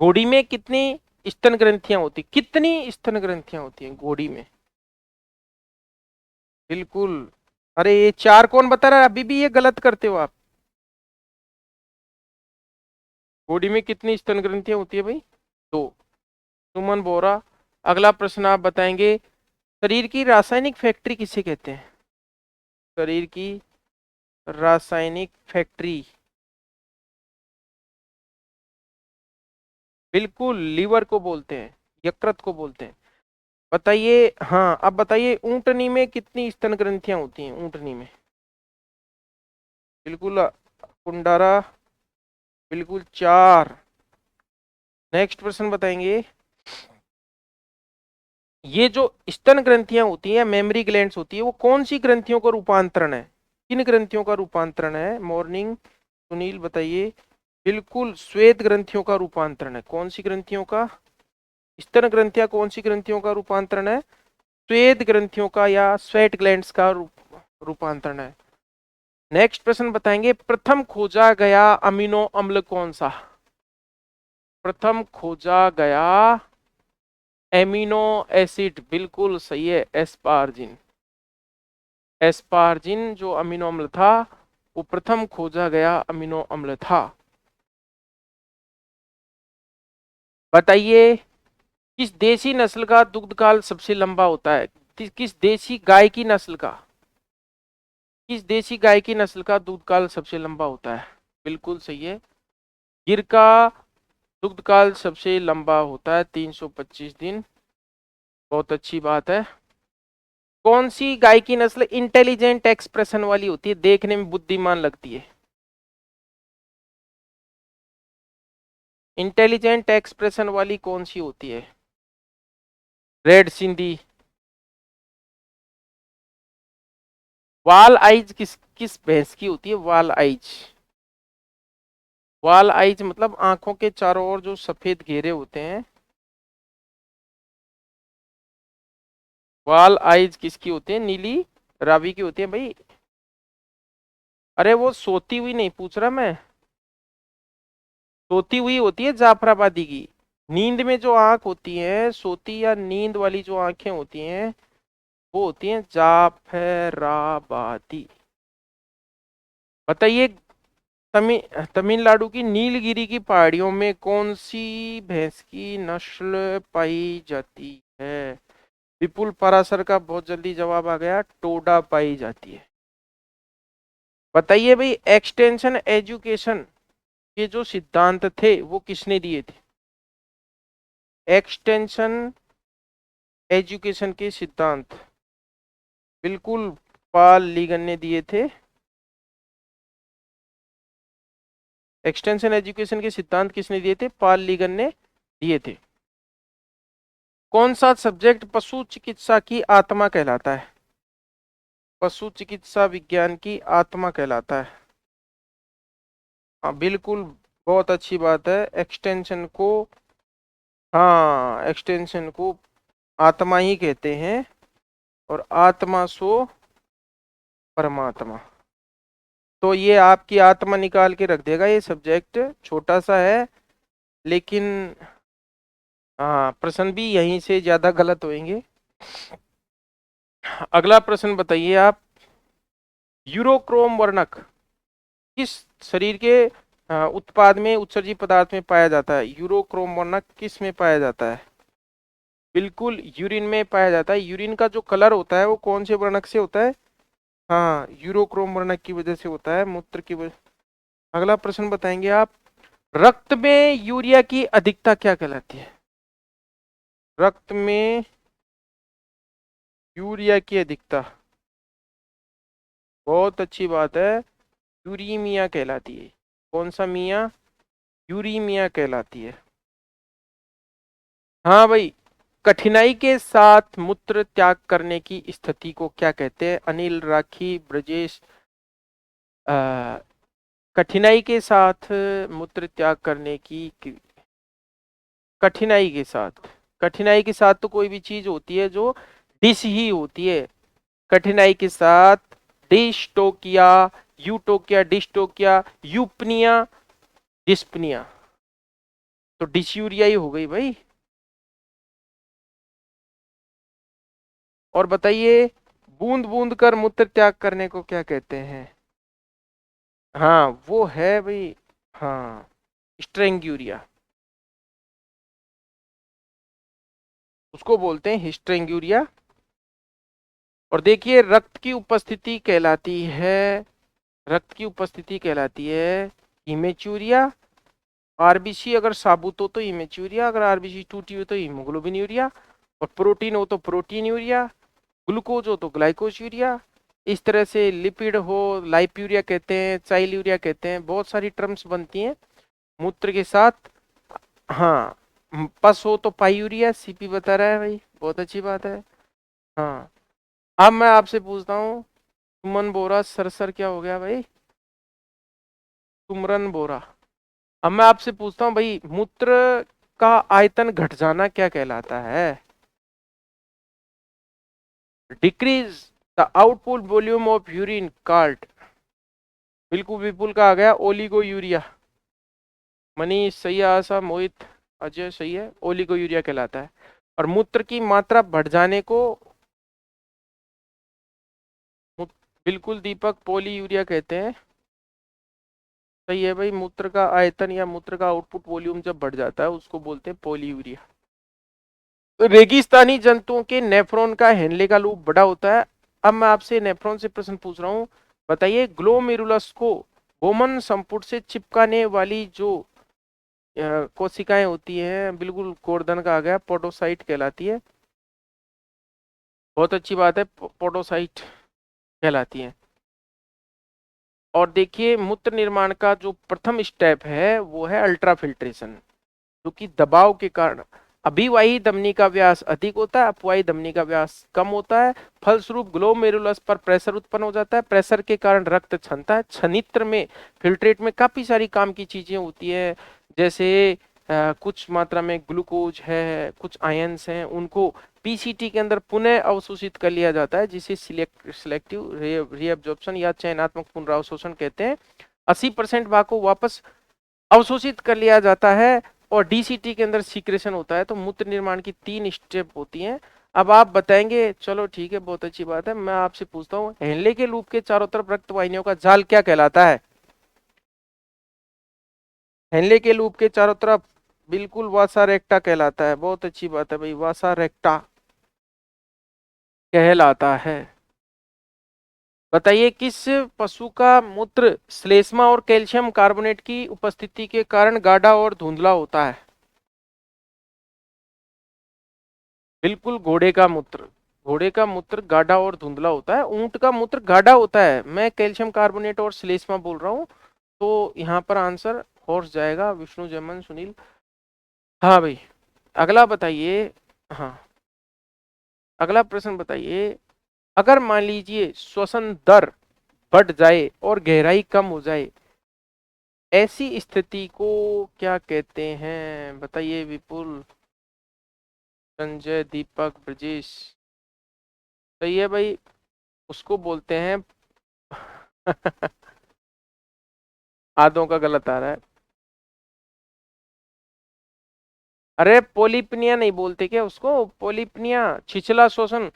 घोड़ी में कितनी स्तन ग्रंथियां होती, कितनी स्तन ग्रंथियां होती हैं घोड़ी में? बिल्कुल। अरे ये चार कौन बता रहा है? अभी भी ये गलत करते हो आप। घोड़ी में कितनी स्तन ग्रंथियां होती है भाई? दो। सुमन बोरा। अगला प्रश्न आप बताएंगे, शरीर की रासायनिक फैक्ट्री किसे कहते हैं? शरीर की रासायनिक फैक्ट्री, बिल्कुल लीवर को बोलते हैं, यकृत को बोलते हैं। बताइए, हाँ अब बताइए ऊंटनी में कितनी स्तन ग्रंथियां होती हैं ऊंटनी में? बिल्कुल कुंडारा, बिल्कुल 4। नेक्स्ट प्रश्न बताएंगे, ये जो स्तन ग्रंथियां होती हैं, मेमोरी ग्लैंड्स होती है, वो कौन सी ग्रंथियों का रूपांतरण है? किन ग्रंथियों का रूपांतरण है? मॉर्निंग सुनील बताइए। बिल्कुल श्वेत ग्रंथियों का रूपांतरण है। कौन सी ग्रंथियों का? स्तन ग्रंथियां कौन सी ग्रंथियों का रूपांतरण है? श्वेत ग्रंथियों का या स्वेट ग्लैंड्स का रूपांतरण है। नेक्स्ट प्रश्न बताएंगे, प्रथम खोजा गया अमीनो अम्ल कौन सा? प्रथम खोजा गया एमिनो एसिड, बिल्कुल सही है, एस्पार्जिन। एस्पार्जिन जो अमीनो अम्ल था, वो प्रथम खोजा गया अमीनो अम्ल था। बताइए किस देसी नस्ल का दुग्ध काल सबसे लंबा होता है? किस देसी गाय की नस्ल का, किस देसी गाय की नस्ल का दूध काल सबसे लंबा होता है? बिल्कुल सही है, गिर का दुग्ध काल सबसे लंबा होता है 325 दिन। बहुत अच्छी बात है। कौन सी गाय की नस्ल इंटेलिजेंट एक्सप्रेशन वाली होती है, देखने में बुद्धिमान लगती है? इंटेलिजेंट एक्सप्रेशन वाली कौन सी होती है? रेड सिंधी। वाल आइज किस किस भैंस की होती है? वाल आइज, वाल आइज मतलब आंखों के चारों ओर जो सफेद घेरे होते हैं, वाल आइज किसकी होती है? नीली रावी की होती है भाई। अरे वो सोती हुई नहीं पूछ रहा मैं, सोती हुई होती है जाफराबादी की। नींद में जो आंख होती है, सोती या नींद वाली जो आंखें होती हैं, वो होती हैं जाफराबादी। बताइए तमिलनाडु की नीलगिरी की पहाड़ियों में कौन सी भैंस की नस्ल पाई जाती है? विपुल पराशर का बहुत जल्दी जवाब आ गया, टोडा पाई जाती है। बताइए भाई एक्सटेंशन एजुकेशन के जो सिद्धांत थे वो किसने दिए थे? एक्सटेंशन एजुकेशन के सिद्धांत बिल्कुल पाल लीगन ने दिए थे। एक्सटेंशन एजुकेशन के सिद्धांत किसने दिए थे? पाल लीगन ने दिए थे। कौन सा सब्जेक्ट पशु चिकित्सा की आत्मा कहलाता है? पशु चिकित्सा विज्ञान की आत्मा कहलाता है। हाँ बिल्कुल, बहुत अच्छी बात है। एक्सटेंशन को, हाँ एक्सटेंशन को आत्मा ही कहते हैं, और आत्मा सो परमात्मा। तो ये आपकी आत्मा निकाल के रख देगा। ये सब्जेक्ट छोटा सा है, लेकिन हाँ प्रश्न भी यहीं से ज्यादा गलत होंगे। अगला प्रश्न बताइए आप। यूरोक्रोम वर्णक किस शरीर के उत्पाद में, उत्सर्जित पदार्थ में पाया जाता है? यूरोक्रोम वर्णक किस में पाया जाता है? बिल्कुल यूरिन में पाया जाता है। यूरिन का जो कलर होता है वो कौन से वर्णक से होता है? हाँ यूरोक्रोम वर्णक की वजह से होता है, मूत्र की वजह। अगला प्रश्न बताएंगे आप। रक्त में यूरिया की अधिकता क्या कहलाती है? रक्त में यूरिया की अधिकता, बहुत अच्छी बात है, यूरीमिया कहलाती है। कौन सा मिया? यूरीमिया कहलाती है। हाँ भाई, कठिनाई के साथ मूत्र त्याग करने की स्थिति को क्या कहते हैं? अनिल, राखी, ब्रजेश। कठिनाई के साथ मूत्र त्याग करने की कठिनाई के साथ, कठिनाई के साथ तो कोई भी चीज होती है जो डिस ही होती है। कठिनाई के साथ डिस्टोकिया, यूटोकिया, डिस्टोकिया, यूपनिया, डिस्पनिया, तो डिस्यूरिया ही हो गई भाई। और बताइए, बूंद बूंद कर मूत्र त्याग करने को क्या कहते हैं? हाँ वो है भाई, हाँ स्ट्रेंग्यूरिया, उसको बोलते हैं हिस्ट्रेंग्यूरिया। और देखिए, रक्त की उपस्थिति कहलाती है, रक्त की उपस्थिति कहलाती है इमेचूरिया। आरबीसी अगर साबुत हो तो इमेचूरिया, अगर आरबीसी टूटी हो तो हीमोग्लोबिन यूरिया, और प्रोटीन हो तो प्रोटीन यूरिया, ग्लूकोज हो तो ग्लाइकोज यूरिया। इस तरह से लिपिड हो लाइप्यूरिया कहते हैं, चाइल यूरिया कहते हैं, बहुत सारी टर्म्स बनती हैं मूत्र के साथ। हाँ पस हो तो पायूरिया, सीपी बता रहा है भाई, बहुत अच्छी बात है। हाँ अब मैं आपसे पूछता हूँ, सुमन बोरा सर क्या हो गया भाई? सुमरन बोरा। अब मैं आपसे पूछता हूँ भाई, मूत्र का आयतन घट जाना क्या कहलाता है? Decrease the output volume of urine cart. बिल्कुल विपुल का आ गया ओलिगो यूरिया। मनीष सही है, आशा, मोहित, अजय सही है, ओलिगो यूरिया कहलाता है। और मूत्र की मात्रा बढ़ जाने को बिल्कुल दीपक पोली यूरिया कहते हैं। सही है भाई, मूत्र का आयतन या मूत्र का आउटपुट वॉल्यूम जब बढ़ जाता है उसको बोलते हैं पोली यूरिया। तो रेगिस्तानी जंतुओं के नेफ्रॉन का हेनले का लूप बड़ा होता है। अब मैं आपसे नेफ्रॉन से प्रश्न पूछ रहा हूँ, बताइए ग्लोमेरुलस को गोमन संपुट से चिपकाने वाली जो कोशिकाएं होती हैं, बिल्कुल गोर्धन का आ गया, पोडोसाइट कहलाती है। बहुत अच्छी बात है, पोडोसाइट कहलाती है। और देखिए, मूत्र निर्माण का जो प्रथम स्टेप है वो है अल्ट्रा फिल्ट्रेशन, जो कि दबाव के कारण अभिवाही धमनी का व्यास अधिक होता है, अपवाही धमनी का व्यास कम होता है। फलस्वरूप ग्लोमेरुलस पर प्रेशर उत्पन्न हो जाता है, प्रेशर के कारण रक्त छनता है। छनित्र में, फिल्ट्रेट में काफी सारी काम की चीजें होती है, जैसे कुछ मात्रा में ग्लूकोज है, कुछ आयंस हैं, उनको पीसीटी के अंदर पुनः अवशोषित कर लिया जाता है, जिसे सिलेक्टिव रीअब्जॉर्प्शन या चयनात्मक पुनरावशोषण कहते हैं। 80% भाग को वापस अवशोषित कर लिया जाता है, और डीसीटी के अंदर सीक्रेशन होता है। तो मूत्र निर्माण की 3 स्टेप होती हैं। अब आप बताएंगे, चलो ठीक है, बहुत अच्छी बात है। मैं आपसे पूछता हूँ, हेनले के लूप के चारों तरफ रक्त वाहिनियों का जाल क्या कहलाता है? हेनले के लूप के चारों तरफ बिल्कुल वासा रेक्टा कहलाता है। बहुत अच्छी बात है भाई, वासा रेक्टा कहलाता है। बताइए किस पशु का मूत्र श्लेष्मा और कैल्शियम कार्बोनेट की उपस्थिति के कारण गाढ़ा और धुंधला होता है? बिल्कुल घोड़े का मूत्र। घोड़े का मूत्र गाढ़ा और धुंधला होता है, ऊंट का मूत्र गाढ़ा होता है। मैं कैल्शियम कार्बोनेट और श्लेष्मा बोल रहा हूँ। तो यहाँ पर आंसर हॉर्स जाएगा। विष्णु जमन सुनील। हाँ भाई, अगला बताइए। हाँ, अगला प्रश्न बताइए। अगर मान लीजिए श्वसन दर बढ़ जाए और गहराई कम हो जाए, ऐसी स्थिति को क्या कहते हैं? बताइए विपुल, संजय, दीपक, ब्रजेश। सही है भाई, उसको बोलते हैं आधों का गलत आ रहा है। अरे पोलिपनिया नहीं बोलते क्या उसको? पोलिपनिया, छिछला श्वसन।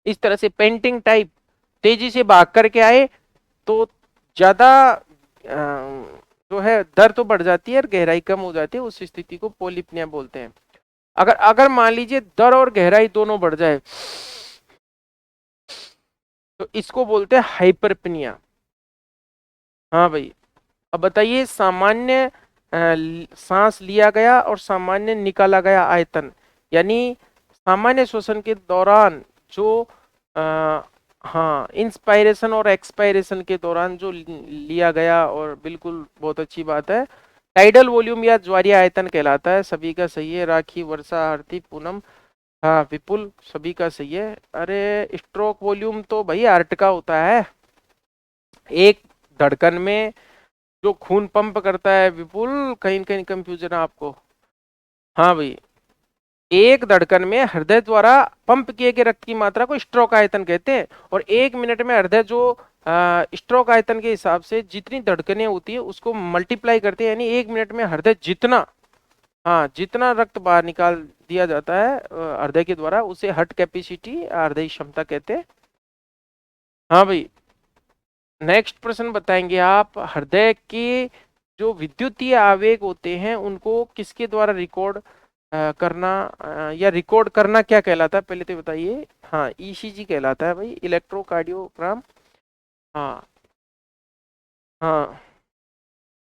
इस तरह से पेंटिंग टाइप तेजी से भाग करके आए तो ज्यादा जो है दर तो बढ़ जाती है और गहराई कम हो जाती है, उस स्थिति को पोलिपनिया बोलते हैं। अगर अगर मान लीजिए दर और गहराई दोनों बढ़ जाए तो इसको बोलते हैं हाइपरपनिया। हाँ भाई, अब बताइए सामान्य सांस लिया गया और सामान्य निकाला गया आयतन, यानी सामान्य श्वसन के दौरान जो आ, हाँ, इंस्पायरेशन और एक्सपायरेशन के दौरान जो लिया गया, और बिल्कुल बहुत अच्छी बात है, टाइडल वॉल्यूम या ज्वारीय आयतन कहलाता है। सभी का सही है। राखी, वर्षा, आरती, पूनम, हाँ विपुल, सभी का सही है। अरे स्ट्रोक वॉल्यूम तो भाई हार्ट का होता है। एक धड़कन में जो खून पंप करता है विपुल, कहीं न कहीं कंफ्यूजन है आपको। हाँ भाई, एक धड़कन में हृदय द्वारा पंप किए गए रक्त की मात्रा को स्ट्रोक आयतन कहते हैं। और एक मिनट में हृदय जो स्ट्रोक आयतन के हिसाब से जितनी धड़कनें होती है उसको मल्टीप्लाई करते हैं, यानी एक मिनट में हृदय जितना, हाँ, जितना रक्त बाहर निकाल दिया जाता है हृदय के द्वारा, उसे हार्ट कैपेसिटी, हृदय क्षमता कहते हैं। हाँ भाई, नेक्स्ट प्रश्न बताएंगे आप। हृदय के जो विद्युतीय आवेग होते हैं उनको किसके द्वारा रिकॉर्ड करना, या रिकॉर्ड करना क्या कहलाता है पहले तो बताइए। हाँ, ईसीजी कहलाता है भाई, इलेक्ट्रोकार्डियोग्राम। हाँ हाँ,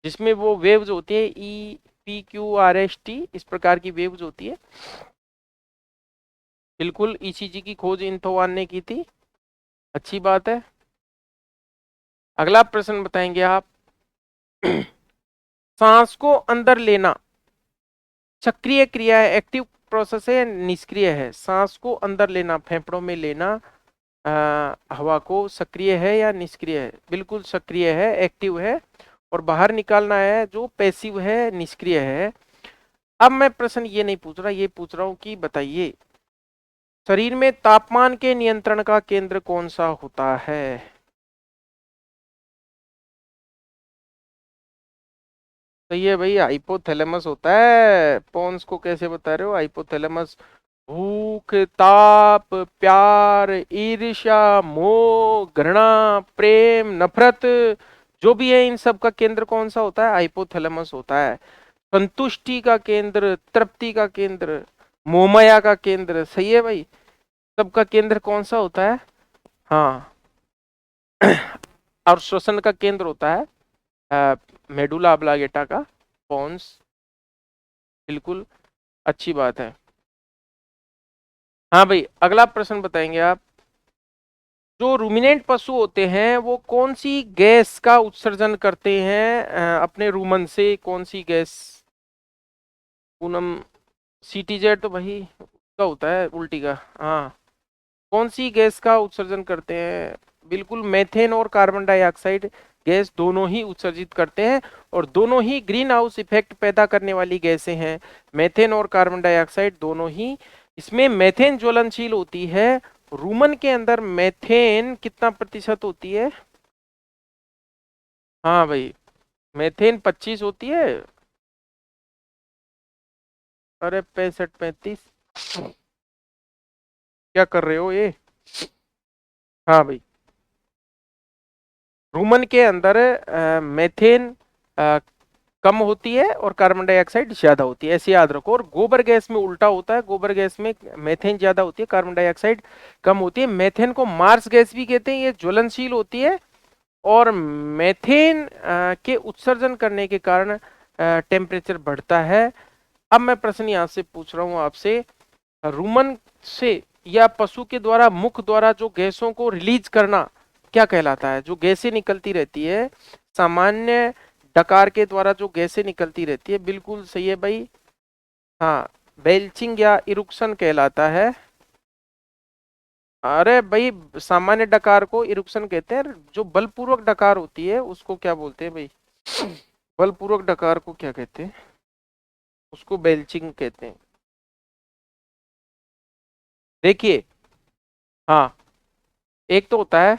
जिसमें वो वेव्स होती है, E P Q R S T, इस प्रकार की वेव्स होती है। बिल्कुल, ईसीजी की खोज इंथोवान ने की थी। अच्छी बात है। अगला प्रश्न बताएंगे आप। सांस को अंदर लेना सक्रिय क्रिया है, एक्टिव प्रोसेस है, निष्क्रिय है? सांस को अंदर लेना, फेफड़ों में लेना हवा को, सक्रिय है या निष्क्रिय है? बिल्कुल सक्रिय है, एक्टिव है। और बाहर निकालना है जो पैसिव है, निष्क्रिय है। अब मैं प्रश्न ये नहीं पूछ रहा, ये पूछ रहा हूं कि बताइए शरीर में तापमान के नियंत्रण का केंद्र कौन सा होता है? तो ये भाई हाइपोथैलेमस होता है। पॉन्स को कैसे बता रहे हो? हाइपोथैलेमस भूख, ताप, प्यार, ईर्ष्या, मोह, घृणा, प्रेम, नफरत, जो भी है, इन सब का केंद्र कौन सा होता है? हाइपोथैलेमस होता है। संतुष्टि का केंद्र, तृप्ति का केंद्र, मोहमाया का केंद्र, सही है भाई। सबका केंद्र कौन सा होता है? हाँ, और श्वसन का केंद्र होता है मेडुला ऑब्लांगेटा का, पॉन्स। बिल्कुल, अच्छी बात है। हाँ भाई, अगला प्रश्न बताएंगे आप। जो रूमिनेंट पशु होते हैं वो कौन सी गैस का उत्सर्जन करते हैं अपने रूमन से? कौन सी गैस? पूनम, सीटीजेड तो भाई का होता है, उल्टी का। हाँ, कौन सी गैस का उत्सर्जन करते हैं? बिल्कुल, मेथेन और कार्बन डाइऑक्साइड गैस दोनों ही उत्सर्जित करते हैं, और दोनों ही ग्रीन हाउस इफेक्ट पैदा करने वाली गैसें हैं। मेथेन और कार्बन डाइऑक्साइड दोनों ही। इसमें मेथेन ज्वलनशील होती है। रूमन के अंदर मेथेन कितना प्रतिशत होती है? हाँ भाई, मेथेन 25 होती है। अरे 65 35, क्या कर रहे हो ये? हाँ भाई, रूमन के अंदर मेथेन कम होती है और कार्बन डाइऑक्साइड ज्यादा होती है, ऐसे याद रखो। और गोबर गैस में उल्टा होता है, गोबर गैस में मेथेन ज्यादा होती है, कार्बन डाइऑक्साइड कम होती है। मेथेन को मार्स गैस भी कहते हैं, ये ज्वलनशील होती है और मेथेन के उत्सर्जन करने के कारण टेम्परेचर बढ़ता है। अब मैं प्रश्न यहाँ से पूछ रहा हूँ आपसे, रुमन से या पशु के द्वारा मुख द्वारा जो गैसों को रिलीज करना क्या कहलाता है? जो गैसें निकलती रहती है सामान्य डकार के द्वारा, जो गैसें निकलती रहती है, बिल्कुल सही है भाई। हाँ, बेल्चिंग या इरुक्शन कहलाता है। अरे भाई, सामान्य डकार को इरुक्शन कहते हैं, जो बलपूर्वक डकार होती है उसको क्या बोलते हैं भाई? बलपूर्वक डकार को क्या कहते हैं? उसको बेल्चिंग कहते हैं। देखिए, हाँ, एक तो होता है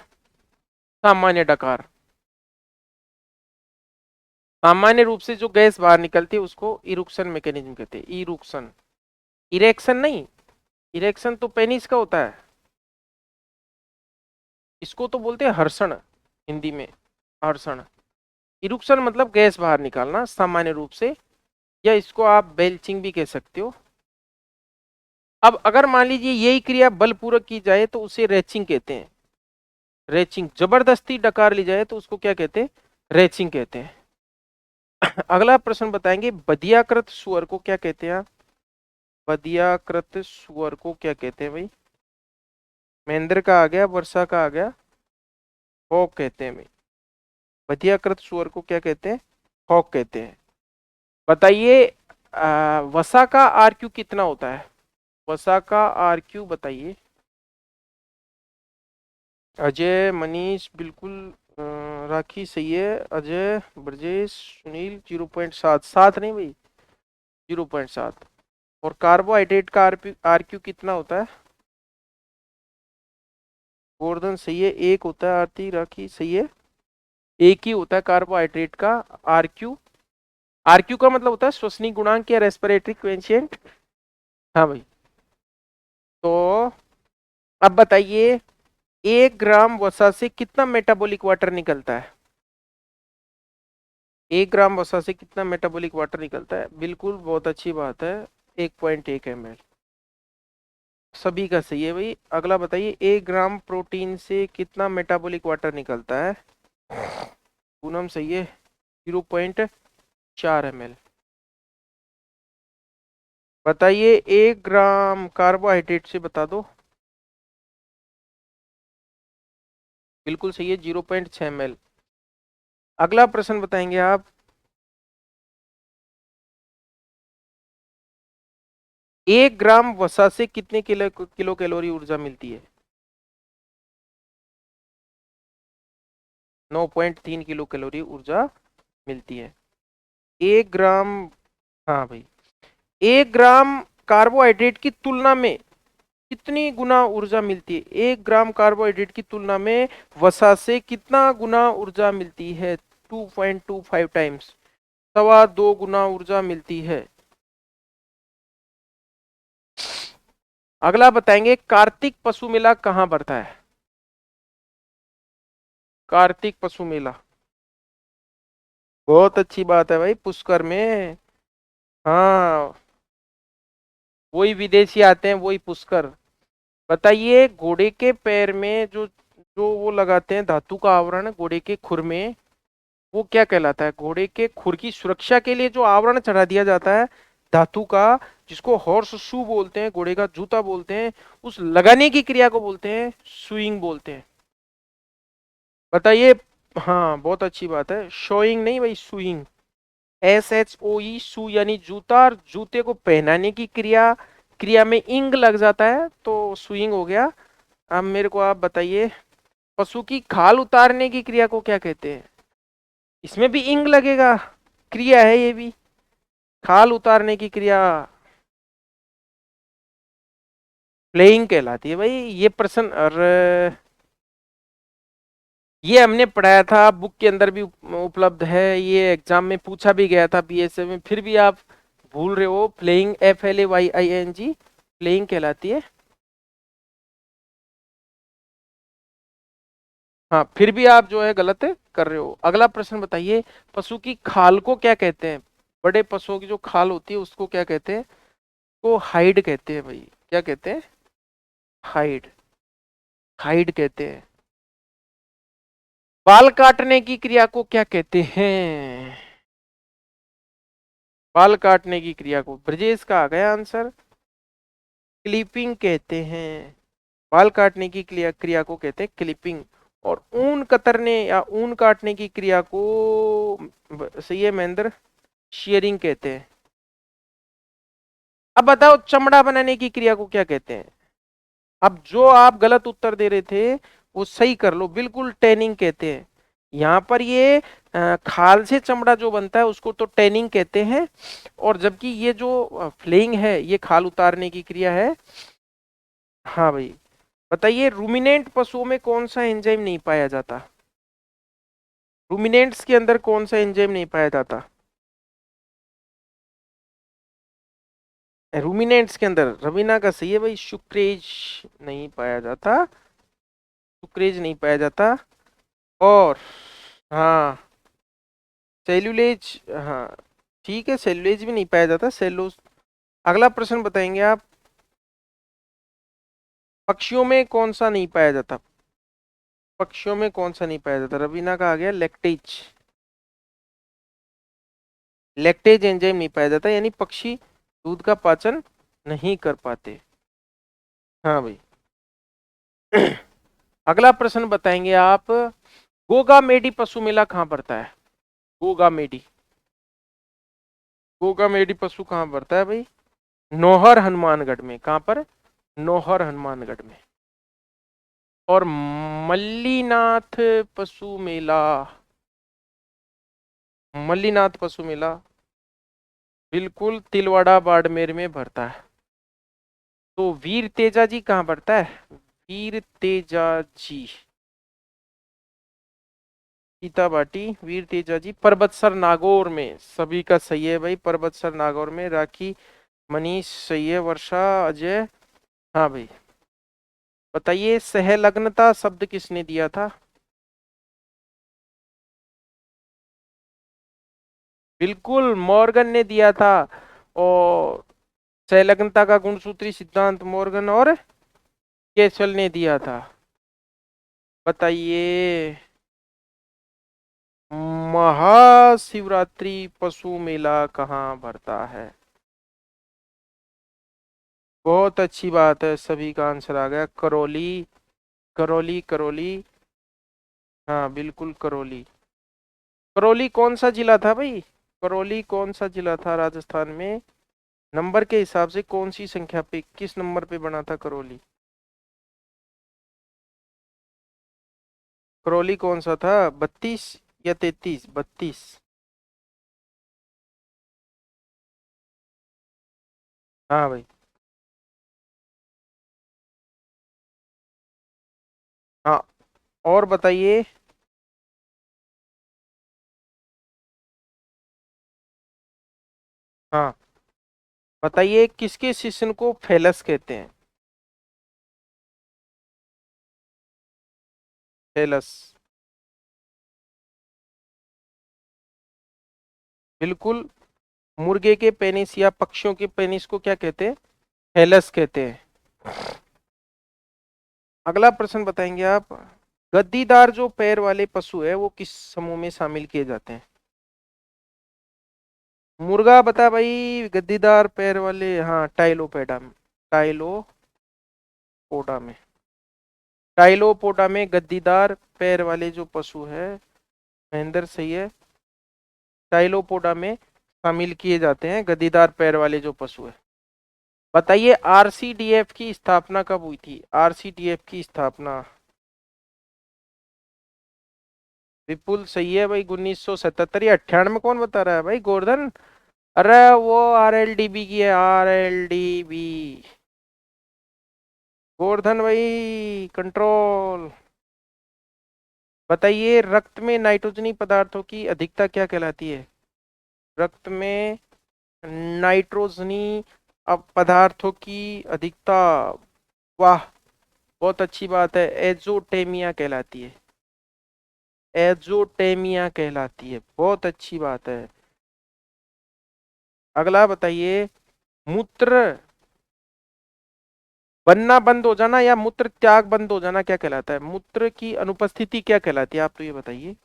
सामान्य डकार, सामान्य रूप से जो गैस बाहर निकलती है उसको इरुक्शन मैकेनिज्म कहते हैं। इरुक्शन, इरेक्शन नहीं, इरेक्शन तो पेनिस का होता है, इसको तो बोलते हैं हर्षण हिंदी में, हर्षण। इरुक्शन मतलब गैस बाहर निकालना सामान्य रूप से, या इसको आप बेल्चिंग भी कह सकते हो। अब अगर मान लीजिए यही क्रिया बलपूर्वक की जाए तो उसे रेचिंग कहते हैं। रेचिंग, जबरदस्ती डकार ली जाए तो उसको क्या कहते हैं? रेचिंग कहते हैं। अगला प्रश्न बताएंगे, बदियाकृत सुअर को क्या कहते हैं आप? बदियाकृत सुअर को क्या कहते हैं भाई? महेंद्र का आ गया, वर्षा का आ गया, हॉक कहते हैं भाई। बदियाकृत सुअर को क्या कहते हैं? हॉक कहते हैं। बताइए, वसा का आर क्यू कितना होता है? वसा का आर क्यू बताइए। अजय, मनीष, बिल्कुल राखी सही है। अजय, ब्रजेश, सुनील, 0.7, 7 नहीं भाई, 0.7। और कार्बोहाइड्रेट का आर क्यू कितना होता है? गोवर्धन सही है, 1 होता है। आरती, राखी सही है, 1 ही होता है कार्बोहाइड्रेट का आर क्यू। आर क्यू का मतलब होता है श्वसनीय गुणांक या रेस्पिरेटरी कोएफिशिएंट। हाँ भाई। तो अब बताइए, 1 ग्राम वसा से कितना मेटाबॉलिक वाटर निकलता है? 1 ग्राम वसा से कितना मेटाबॉलिक वाटर निकलता है? बिल्कुल, बहुत अच्छी बात है, 1.1 ml। सभी का सही है भाई। अगला बताइए, 1 ग्राम प्रोटीन से कितना मेटाबॉलिक वाटर निकलता है? पूनम सही है, 0.4 ml। बताइए, 1 ग्राम कार्बोहाइड्रेट से बता दो। बिल्कुल सही है, 0.6 ml। अगला प्रश्न बताएंगे आप, 1 ग्राम वसा से कितने किलो कैलोरी ऊर्जा मिलती है? 9.3 किलो कैलोरी ऊर्जा मिलती है। 1 ग्राम, हाँ भाई, 1 ग्राम कार्बोहाइड्रेट की तुलना में कितनी गुना ऊर्जा मिलती है? 1 ग्राम कार्बोहाइड्रेट की तुलना में वसा से कितना गुना ऊर्जा मिलती है? 2.25 टाइम्स, 2.25 गुना ऊर्जा मिलती है। अगला बताएंगे, कार्तिक पशु मेला कहाँ बढ़ता है? कार्तिक पशु मेला, बहुत अच्छी बात है भाई, पुष्कर में। हाँ, वही विदेशी आते हैं, वही पुष्कर। बताइए, घोड़े के पैर में जो जो वो लगाते हैं धातु का आवरण घोड़े के खुर में, वो क्या कहलाता है? घोड़े के खुर की सुरक्षा के लिए जो आवरण चढ़ा दिया जाता है धातु का, जिसको हॉर्स शू बोलते हैं, घोड़े का जूता बोलते हैं, उस लगाने की क्रिया को बोलते हैं सुइंग बोलते हैं। बताइए। हाँ, बहुत अच्छी बात है, शोइंग नहीं भाई, सुइंग। SHOE, शू यानी जूता, और जूते को पहनाने की क्रिया, क्रिया में इंग लग जाता है तो सुइंग हो गया। अब मेरे को आप बताइए, पशु की खाल उतारने की क्रिया को क्या कहते हैं? इसमें भी इंग लगेगा, क्रिया है ये भी, खाल उतारने की क्रिया प्लेइंग कहलाती है भाई। ये प्रश्न, और ये हमने पढ़ाया था, बुक के अंदर भी उपलब्ध है, ये एग्जाम में पूछा भी गया था BSF में, फिर भी आप भूल रहे हो। प्लेइंग, FLAYING, प्लेइंग कहलाती है। हाँ, फिर भी आप जो है गलत कर रहे हो। अगला प्रश्न बताइए, पशु की खाल को क्या कहते हैं? बड़े पशुओं की जो खाल होती है उसको क्या कहते हैं? को हाइड कहते हैं भाई। क्या कहते हैं? हाइड। हाइड कहते हैं। बाल काटने की क्रिया को क्या कहते हैं? बाल काटने की क्रिया को, ब्रजेश का आ गया आंसर, क्लिपिंग कहते हैं। बाल काटने की क्रिया क्रिया को कहते हैं क्लिपिंग। और ऊन कतरने या ऊन काटने की क्रिया को सही है महेंद्र, शेयरिंग कहते हैं। अब बताओ चमड़ा बनाने की क्रिया को क्या कहते हैं? अब जो आप गलत उत्तर दे रहे थे वो सही कर लो, बिल्कुल टैनिंग कहते हैं। यहाँ पर ये खाल से चमड़ा जो बनता है उसको तो टैनिंग कहते हैं, और जबकि ये जो फ्लेइंग है ये खाल उतारने की क्रिया है। हाँ भाई। बताइए रूमिनेंट पशुओं में कौन सा एंजाइम नहीं पाया जाता? रूमिनेंट्स के अंदर कौन सा एंजाइम नहीं पाया जाता? रूमिनेंट्स के अंदर रवीना का सही है भाई, सुक्रेज नहीं पाया जाता। सुक्रेज नहीं पाया जाता। और हाँ, सेल्यूलेज, हाँ ठीक है, सेल्यूलेज भी नहीं पाया जाता, सेल्यूलोज। अगला प्रश्न बताएंगे आप, पक्षियों में कौन सा नहीं पाया जाता? पक्षियों में कौन सा नहीं पाया जाता? रवीना का आ गया लैक्टेज। लैक्टेज एंजाइम नहीं पाया जाता, यानी पक्षी दूध का पाचन नहीं कर पाते। हाँ भाई। अगला प्रश्न बताएंगे आप, गोगा मेडी पशु मेला कहाँ पड़ता है? गोगा मेडी। गोगा मेडी पशु कहाँ पड़ता है भाई? नौहर हनुमानगढ़ में। कहाँ पर? नौहर हनुमानगढ़ में। और मल्लीनाथ पशु मेला, मल्लीनाथ पशु मेला बिल्कुल तिलवाड़ा बाड़मेर में भरता है। तो वीर तेजा जी कहाँ पड़ता है? वीर तेजा जी, सीताबाटी, वीर तेजा जी परबतसर नागौर में। सभी का सही है भाई, परबतसर नागौर में। राखी, मनीष सही है, वर्षा, अजय। हाँ भाई। बताइए सहलग्नता शब्द किसने दिया था? बिल्कुल मॉर्गन ने दिया था। और संलग्नता का गुणसूत्री सिद्धांत मॉर्गन और केशल ने दिया था। बताइए महाशिवरात्रि पशु मेला कहाँ भरता है? बहुत अच्छी बात है, सभी का आंसर आ गया, करौली। करौली, करौली। हाँ बिल्कुल करौली। करौली कौन सा जिला था भाई? करौली कौन सा जिला था राजस्थान में? नंबर के हिसाब से कौन सी संख्या पे, किस नंबर पे बना था करौली? करौली कौन सा था, 32 या 33? 32। हाँ भाई। हाँ, और बताइए। हाँ, बताइए किसके शिष्य को फेलस कहते हैं? फेलस। बिल्कुल, मुर्गे के पेनिस या पक्षियों के पेनिस को क्या कहते हैं? फेलस कहते हैं। अगला प्रश्न बताएंगे आप, गद्दीदार जो पैर वाले पशु है वो किस समूह में शामिल किए जाते हैं? मुर्गा बता भाई, गद्दीदार पैर वाले, हाँ टाइलोपेडा में। टाइलोपोडा में। टाइलोपोडा में गद्दीदार पैर वाले जो पशु है, महेंद्र सही है, टाइलोपोडा में शामिल किए जाते हैं गद्दीदार पैर वाले जो पशु है। बताइए आरसीडीएफ की स्थापना कब हुई थी? आरसीडीएफ की स्थापना, विपुल सही है भाई, 1977 या 98 में, कौन बता रहा है भाई? गोवर्धन। अरे वो आरएलडीबी की है, आरएलडीबी। गोवर्धन भाई कंट्रोल। बताइए रक्त में नाइट्रोजनी पदार्थों की अधिकता क्या कहलाती है? रक्त में नाइट्रोजनी अब पदार्थों की अधिकता, वाह बहुत अच्छी बात है, एजोटेमिया कहलाती है। एजोटेमिया कहलाती है। बहुत अच्छी बात है। अगला बताइए, मूत्र बनना बंद हो जाना या मूत्र त्याग बंद हो जाना क्या कहलाता है? मूत्र की अनुपस्थिति क्या कहलाती है? आप तो ये बताइए।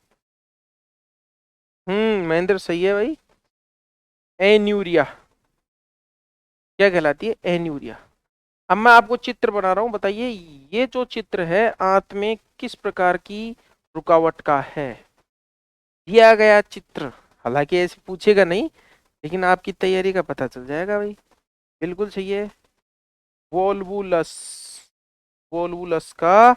महेंद्र सही है भाई। एन्यूरिया क्या कहलाती है? एन्यूरिया। अब मैं आपको चित्र बना रहा हूं, बताइए ये जो चित्र है आंत में किस प्रकार की रुकावट का है? दिया गया चित्र, हालांकि ऐसे पूछेगा नहीं, लेकिन आपकी तैयारी का पता चल जाएगा भाई। बिल्कुल सही है। वोल्वुलस, वोल्वुलस का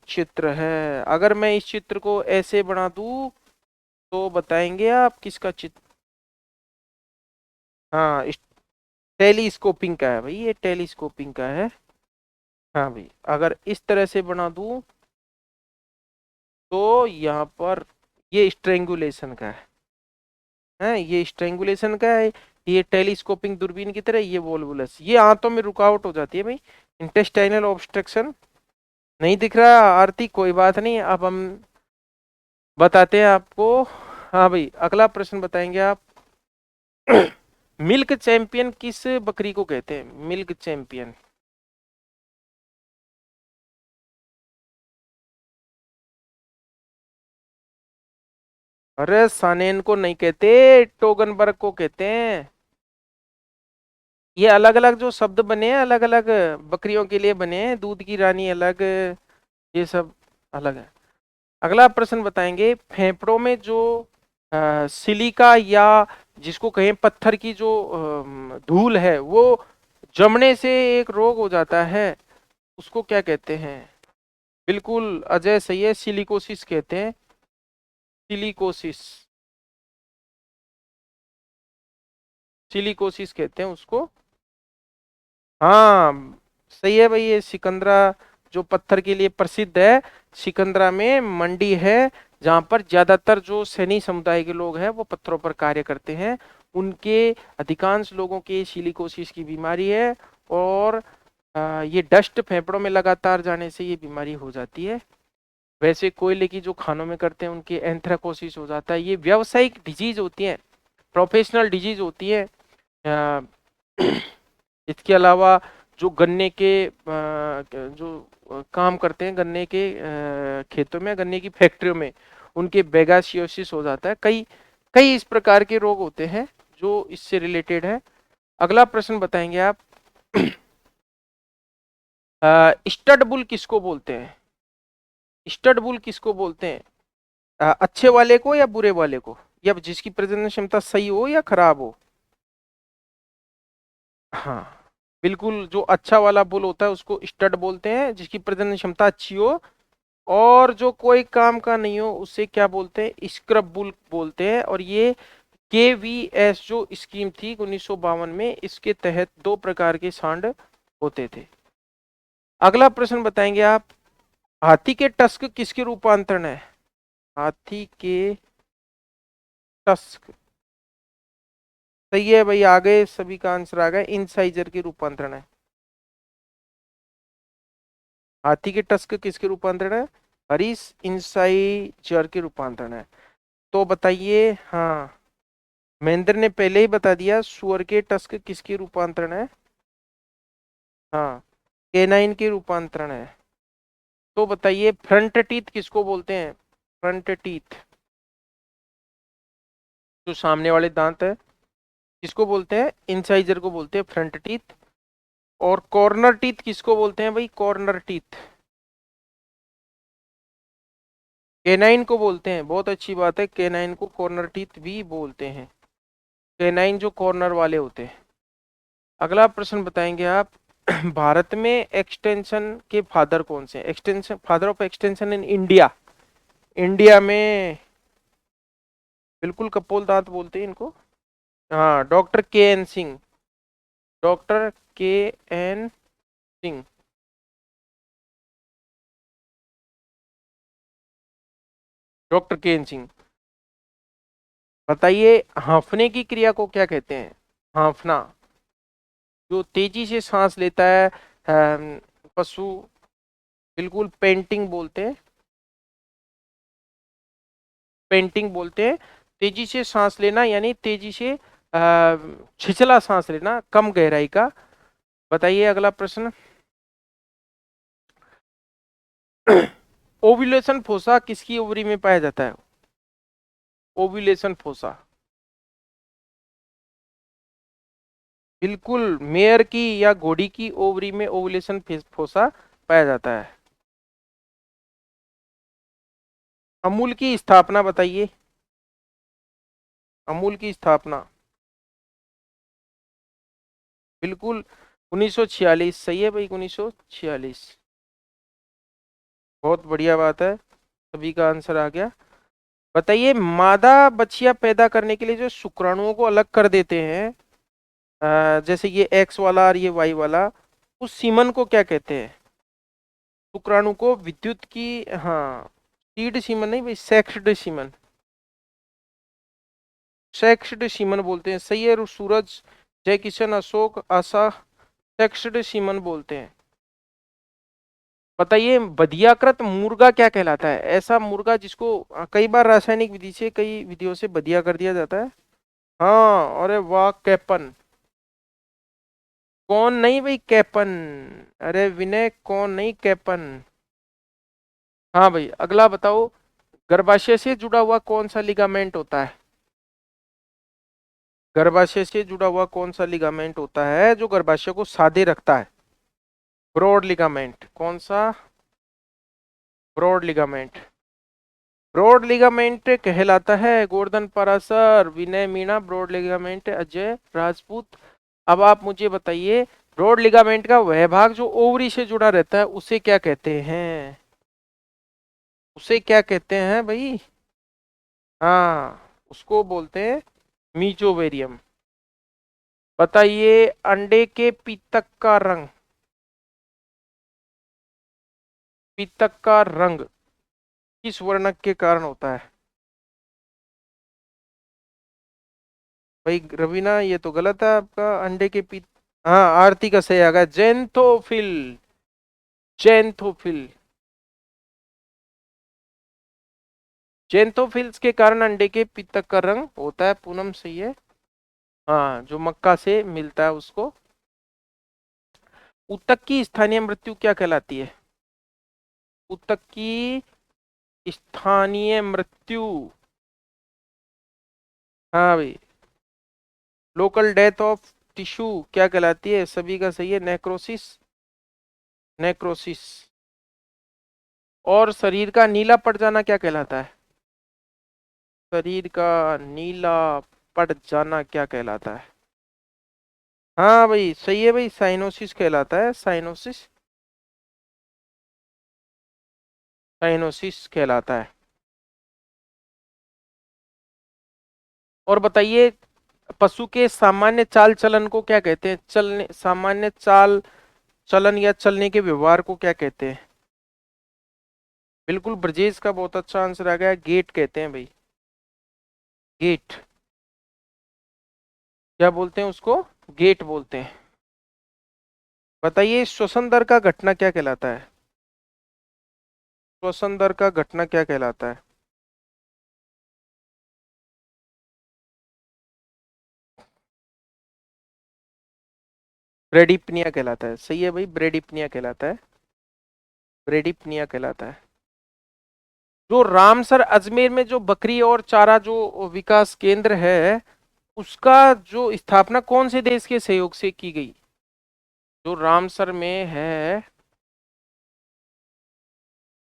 चित्र है। अगर मैं इस चित्र को ऐसे बना दूं तो बताएंगे आप किसका चित्र? हाँ, टेलीस्कोपिंग का है भाई, ये टेलीस्कोपिंग का है। हाँ भाई, अगर इस तरह से बना दूं तो यहाँ पर ये स्ट्रेंगुलेशन का है, ये स्ट्रेंगुलेशन का है। ये टेलीस्कोपिंग दूरबीन की तरह, ये वोल्वुलस, ये आंतों में रुकावट हो जाती है भाई। इंटेस्टाइनल ऑब्स्ट्रक्शन नहीं दिख रहा आरती? कोई बात नहीं, अब हम बताते हैं आपको। हाँ भाई, अगला प्रश्न बताएंगे आप। मिल्क चैंपियन किस बकरी को कहते हैं? Milk champion. अरे सानेन को नहीं कहते, टोगनबर्ग को कहते हैं। ये अलग अलग जो शब्द बने हैं, अलग अलग बकरियों के लिए बने हैं। दूध की रानी अलग, ये सब अलग है। अगला प्रश्न बताएंगे, फेफड़ों में जो सिलिका या जिसको कहें पत्थर की जो धूल है वो जमने से एक रोग हो जाता है, उसको क्या कहते हैं? बिल्कुल अजय सही है, सिलिकोसिस कहते हैं। सिलिकोसिस, सिलिकोसिस कहते हैं उसको। हाँ सही है भाई, ये सिकंदरा जो पत्थर के लिए प्रसिद्ध है, सिकंदरा में मंडी है जहाँ पर ज्यादातर जो सैनी समुदाय के लोग हैं वो पत्थरों पर कार्य करते हैं। उनके अधिकांश लोगों के सिलिकोसिस की बीमारी है। और ये डस्ट फेफड़ों में लगातार जाने से ये बीमारी हो जाती है। वैसे कोयले की जो खानों में करते हैं उनके एंथ्राकोसिस हो जाता है। ये व्यावसायिक डिजीज होती है, प्रोफेशनल डिजीज होती है। अ, इसके अलावा जो गन्ने के जो काम करते हैं गन्ने के खेतों में, गन्ने की फैक्ट्रियों में, उनके बेगासियोसिस हो जाता है। कई कई इस प्रकार के रोग होते हैं जो इससे रिलेटेड है। अगला प्रश्न बताएंगे आप। स्टड बुल किसको बोलते हैं? स्टड बुल किसको बोलते हैं? अच्छे वाले को या बुरे वाले को, या जिसकी प्रजनन क्षमता सही हो या खराब हो? हाँ बिल्कुल, जो अच्छा वाला बुल होता है उसको स्टड बोलते हैं, जिसकी प्रजनन क्षमता अच्छी हो। और जो कोई काम का नहीं हो उसे क्या बोलते हैं? स्क्रब बुल बोलते हैं। और ये KVS जो स्कीम थी 1952 में, इसके तहत दो प्रकार के सांड होते थे। अगला प्रश्न बताएंगे आप। हाथी के टस्क किसके रूपांतरण है? हाथी के टस्क सही है भाई, आ गए, सभी का आंसर आ गया, इंसाइजर के रूपांतरण है। हाथी के टस्क किसके रूपांतरण है? हरीश, इंसाइजर के रूपांतरण है। तो बताइए। हाँ, महेंद्र ने पहले ही बता दिया, सुअर के टस्क किसके रूपांतरण है? हाँ, केनाइन के रूपांतरण है। तो बताइए, फ्रंट टीथ किसको बोलते हैं? फ्रंट टीथ, जो सामने वाले दांत है, किसको बोलते हैं? इंसाइजर को बोलते हैं फ्रंट टीथ। और कॉर्नर टीथ किसको बोलते हैं भाई? कॉर्नर टीथ केनाइन को बोलते हैं। बहुत अच्छी बात है, केनाइन को कॉर्नर टीथ भी बोलते हैं। केनाइन जो कॉर्नर वाले होते हैं। अगला प्रश्न बताएंगे आप। भारत में एक्सटेंशन के फादर कौन से हैं? Extension, father of extension in India, India में बिल्कुल कपोल दांत बोलते हैं इनको। हाँ, doctor KN Singh, doctor KN Singh. Doctor KN Singh. बताइए, हांफने की क्रिया को क्या कहते हैं? हांफना, जो तेजी से सांस लेता है पशु, बिल्कुल पेंटिंग बोलते हैं। पेंटिंग बोलते हैं। तेजी से सांस लेना यानी तेजी से छिछला सांस लेना, कम गहराई का। बताइए अगला प्रश्न। ओव्यूलेशन फोसा किसकी ओवरी में पाया जाता है? ओव्यूलेशन फोसा बिल्कुल मेयर की या घोड़ी की ओवरी में ओव्यूलेशन फोसा पाया जाता है। अमूल की स्थापना बताइए। अमूल की स्थापना बिल्कुल 1946 सही है भाई, 1946। बहुत बढ़िया बात है, सभी का आंसर आ गया। बताइए मादा बच्चियां पैदा करने के लिए जो शुक्राणुओं को अलग कर देते हैं, जैसे ये एक्स वाला और ये वाई वाला, उस सीमन को क्या कहते हैं? शुक्राणु को विद्युत की, हाँ सीड सीमन नहीं भाई, सेक्स्ड सीमन, सेक्स्ड सीमन बोलते हैं। सही है सूरज, जय किशन, अशोक, आशा, सेक्स्ड सीमन बोलते हैं। बताइए बधियाकृत मुर्गा क्या कहलाता है? ऐसा मुर्गा जिसको कई बार रासायनिक विधि से, कई विधियों से बधिया कर दिया जाता है। हाँ अरे वाह कैपन। कौन नहीं भाई, कैपन। अरे विनय कौन नहीं, कैपन। हाँ भाई अगला बताओ। गर्भाशय से जुड़ा हुआ कौन सा लिगामेंट होता है? गर्भाशय से जुड़ा हुआ कौन सा लिगामेंट होता है जो गर्भाशय को सादे रखता है? Broad ligament. कौन सा? Broad ligament. ब्रॉड लिगामेंट कहलाता है। Govardhan Parashar, Vinay Meena, broad ligament, Ajay Rajput. अब आप मुझे बताइए ब्रॉड लिगामेंट का वह भाग जो ओवरी से जुड़ा रहता है उसे क्या कहते हैं? उसे क्या कहते हैं भाई? हाँ उसको बोलते हैं मीजोवेरियम। बताइए अंडे के पीतक का रंग, पीतक का रंग किस वर्णक के कारण होता है? भाई रवीना ये तो गलत है आपका। अंडे के पीत, हाँ आरती का सही आ गया, जेंथोफिल। जेंथोफिल, जेंथोफिल्स के कारण अंडे के पीतक का रंग होता है। पूनम सही है। हाँ जो मक्का से मिलता है उसको। उत्तक की स्थानीय मृत्यु क्या कहलाती है? उत्तक की स्थानीय मृत्यु, हाँ भाई लोकल डेथ ऑफ टिश्यू क्या कहलाती है? सभी का सही है, नेक्रोसिस। नेक्रोसिस। और शरीर का नीला पड़ जाना क्या कहलाता है? शरीर का नीला पड़ जाना क्या कहलाता है? हाँ भाई सही है भाई, साइनोसिस कहलाता है, साइनोसिस। साइनोसिस कहलाता है। और बताइए पशु के सामान्य चाल चलन को क्या कहते हैं? चलने, सामान्य चाल चलन या चलने के व्यवहार को क्या कहते हैं? बिल्कुल ब्रजेश का बहुत अच्छा आंसर आ गया, गेट कहते हैं भाई। गेट, क्या बोलते हैं उसको? गेट बोलते हैं। बताइए श्वसन दर का घटना क्या कहलाता है? श्वसन दर का घटना क्या कहलाता है? ब्रेडिप्निया कहलाता है। सही है भाई, ब्रेडिप्निया कहलाता है। ब्रेडिप्निया कहलाता है। जो रामसर अजमेर में जो बकरी और चारा जो विकास केंद्र है, उसका जो स्थापना कौन से देश के सहयोग से की गई? जो रामसर में है,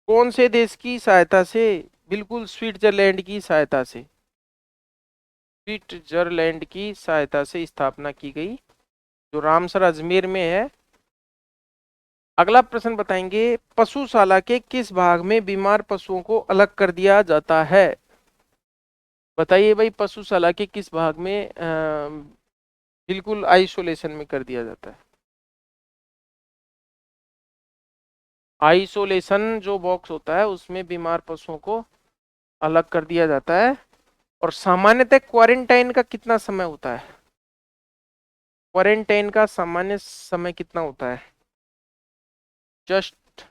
कौन से देश की सहायता से? बिल्कुल स्विट्जरलैंड की सहायता से। स्विट्जरलैंड की सहायता से स्थापना की गई, जो रामसर अजमेर में है। अगला प्रश्न बताएंगे पशुशाला के किस भाग में बीमार पशुओं को अलग कर दिया जाता है? बताइए भाई पशुशाला के किस भाग में बिल्कुल आइसोलेशन में कर दिया जाता है? आइसोलेशन जो बॉक्स होता है उसमें बीमार पशुओं को अलग कर दिया जाता है। और सामान्यतः क्वारंटाइन का कितना समय होता है? क्वारंटाइन का सामान्य समय कितना होता है? जस्ट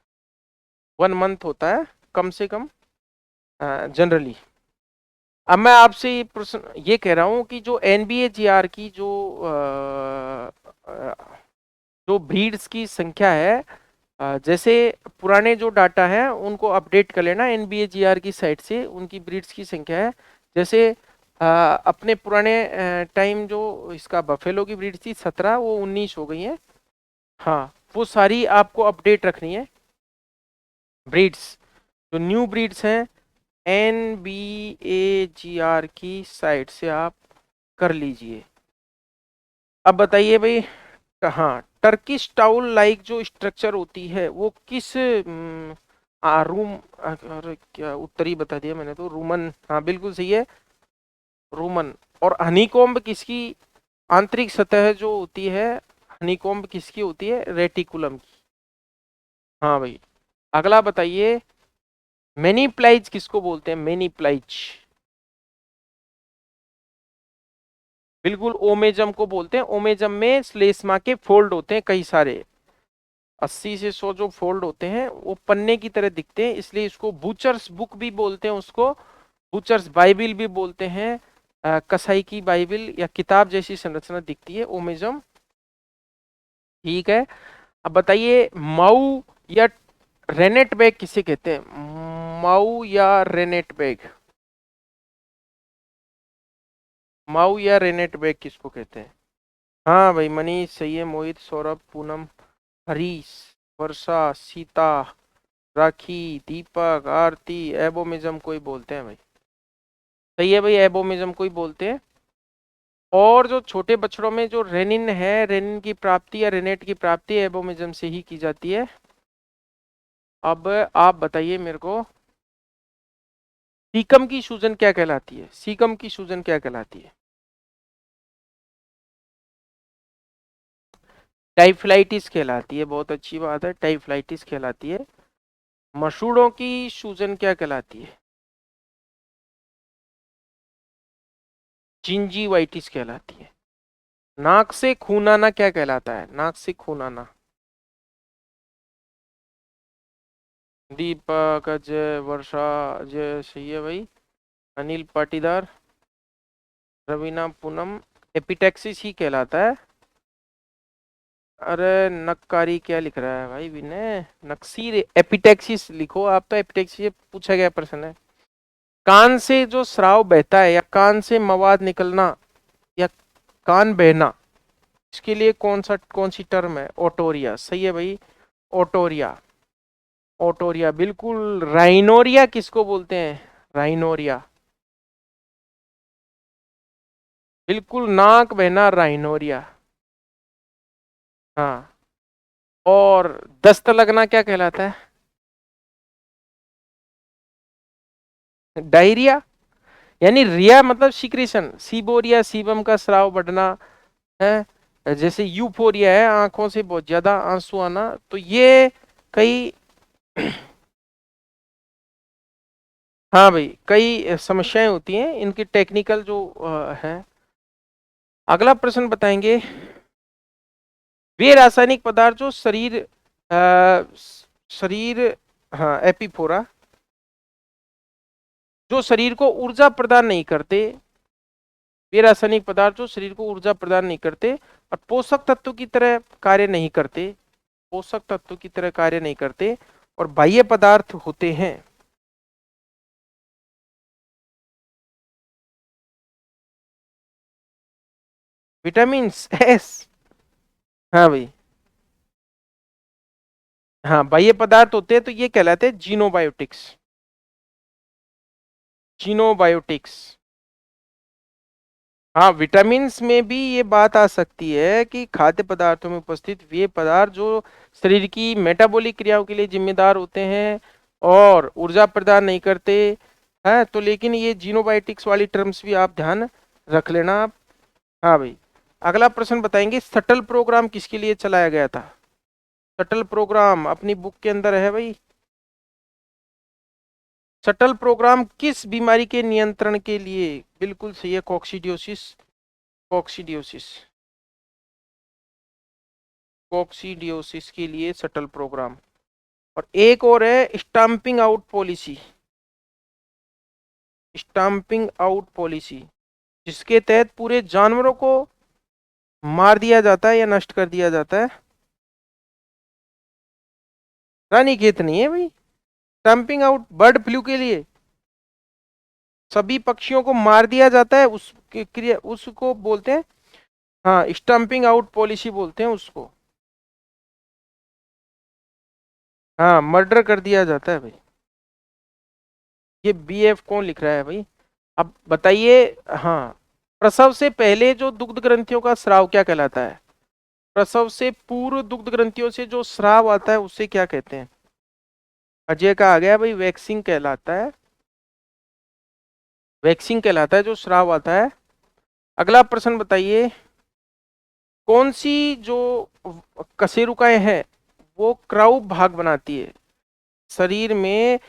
1 मंथ होता है कम से कम, जनरली। अब मैं आपसे ये प्रश्न ये कह रहा हूं कि जो एनबीएजीआर की अ, जो ब्रीड्स की संख्या है, जैसे पुराने जो डाटा है उनको अपडेट कर लेना एनबीएजीआर की साइट से, उनकी ब्रीड्स की संख्या है। जैसे अपने पुराने टाइम जो इसका बफेलो की ब्रीड थी 17, वो 19 हो गई है। हाँ, वो सारी आपको अपडेट रखनी है ब्रीड्स, जो न्यू ब्रीड्स हैं एनबीएजीआर की साइट से आप कर लीजिए। अब बताइए भाई, हाँ, टर्किश टाउल लाइक जो स्ट्रक्चर होती है वो किस रूम, अरे क्या उत्तरी बता दिया मैंने तो, रूमन, हाँ बिल्कुल सही है, रूमन। और हनीकॉम्ब किसकी आंतरिक सतह जो होती है, हनीकॉम्ब किसकी होती है, रेटिकुलम की। हाँ भाई, अगला बताइए, मैनीप्लाइज किसको बोलते हैं, मैनीप्लाइज। बिल्कुल ओमेजम को बोलते हैं। ओमेजम में श्लेष्मा के फोल्ड होते हैं कई सारे, 80 से 100 जो फोल्ड होते हैं वो पन्ने की तरह दिखते हैं, इसलिए इसको बूचर्स बुक भी बोलते हैं, उसको बूचर्स बाइबिल भी बोलते हैं। कसाई की बाइबिल या किताब जैसी संरचना दिखती है ओमेजम। ठीक है, अब बताइए, माऊ या रेनेट बैग किसे कहते हैं, माऊ या रेनेट बैग, माऊ या रेनेट बैग किसको कहते हैं। हाँ भाई, मनीष सही है, मोहित, सौरभ, पूनम, हरीश, वर्षा, सीता, राखी, दीपक, आरती, एबोमिज्म कोई बोलते हैं भाई। सही है भाई, एबोमिज्म कोई बोलते हैं। और जो छोटे बछड़ों में जो रेनिन है, रेनिन की प्राप्ति या रेनेट की प्राप्ति एबोमिज्म से ही की जाती है। अब आप बताइए मेरे को, सीकम की सूजन क्या कहलाती है, सीकम की सूजन क्या कहलाती है। टाइफलाइटिस कहलाती है, बहुत अच्छी बात है, टाइफलाइटिस कहलाती है। मसूड़ों की सूजन क्या कहलाती है, जिंजीवाइटिस कहलाती है। नाक से खून आना क्या कहलाता है, नाक से खून आना। दीपक, अजय, वर्षा, अजय सही है भाई, अनिल पाटीदार, रवीना, पूनम, एपिटैक्सिस ही कहलाता है। अरे नक्कारी क्या लिख रहा है भाई विनय, नक्सीर, एपिटैक्सिस लिखो आप, तो एपिटैक्सिस पूछा गया प्रश्न है। कान से जो स्राव बहता है या कान से मवाद निकलना या कान बहना, इसके लिए कौन सी टर्म है, ओटोरिया, सही है भाई, ओटोरिया, ओटोरिया बिल्कुल। राइनोरिया किसको बोलते हैं, राइनोरिया, बिल्कुल, नाक बहना राइनोरिया। हाँ, और दस्त लगना क्या कहलाता है, डायरिया। यानी रिया मतलब सिक्रेशन, सीबोरिया सीबम का स्राव बढ़ना है, जैसे यूफोरिया है आंखों से बहुत ज्यादा आंसू आना, तो ये कई हाँ भाई, कई समस्याएं होती हैं, इनकी टेक्निकल जो है। अगला प्रश्न बताएंगे, वे रासायनिक पदार्थ जो शरीर, हाँ एपिफोरा, जो शरीर को ऊर्जा प्रदान नहीं करते, वे रासायनिक पदार्थ जो शरीर को ऊर्जा प्रदान नहीं करते और पोषक तत्व की तरह कार्य नहीं करते, पोषक तत्व की तरह कार्य नहीं करते और बाह्य पदार्थ होते हैं। विटामिन एस, हाँ भाई, हाँ बाह्य पदार्थ होते हैं, तो ये कहलाते हैं जीनोबायोटिक्स, जीनोबायोटिक्स। हाँ, विटामिन्स में भी ये बात आ सकती है कि खाद्य पदार्थों में उपस्थित वे पदार्थ जो शरीर की मेटाबॉलिक क्रियाओं के लिए जिम्मेदार होते हैं और ऊर्जा प्रदान नहीं करते हैं, तो लेकिन ये जीनोबायोटिक्स वाली टर्म्स भी आप ध्यान रख लेना आप। हाँ भाई, अगला प्रश्न बताएंगे, शटल प्रोग्राम किसके लिए चलाया गया था, शटल प्रोग्राम अपनी बुक के अंदर है भाई। शटल प्रोग्राम किस बीमारी के नियंत्रण के लिए, बिल्कुल सही है, कॉक्सीडियोसिस, कॉक्सीडियोसिस, कोक्सीडियोसिस के लिए शटल प्रोग्राम। और एक और है stumping out policy, stamping out policy, जिसके तहत पूरे जानवरों को मार दिया जाता है या नष्ट कर दिया जाता है। रानीखेत नहीं है भाई। स्टाम्पिंग आउट बर्ड फ्लू के लिए सभी पक्षियों को मार दिया जाता है, उसके क्रिया उसको बोलते हैं, हाँ स्टम्पिंग आउट पॉलिसी बोलते हैं उसको। हाँ मर्डर कर दिया जाता है भाई। ये बीएफ कौन लिख रहा है भाई? अब बताइए। हाँ, प्रसव से पहले जो दुग्ध ग्रंथियों का स्राव क्या कहलाता है? प्रसव से पूर्व दुग्ध ग्रंथियों से जो स्राव आता है उसे क्या कहते हैं? अजय का आ गया भाई, वैक्सीन कहलाता है। वैक्सीन कहलाता है जो स्राव आता है। अगला प्रश्न बताइए, कौन सी जो कशेरुकाएं हैं वो क्राउब भाग बनाती है? शरीर में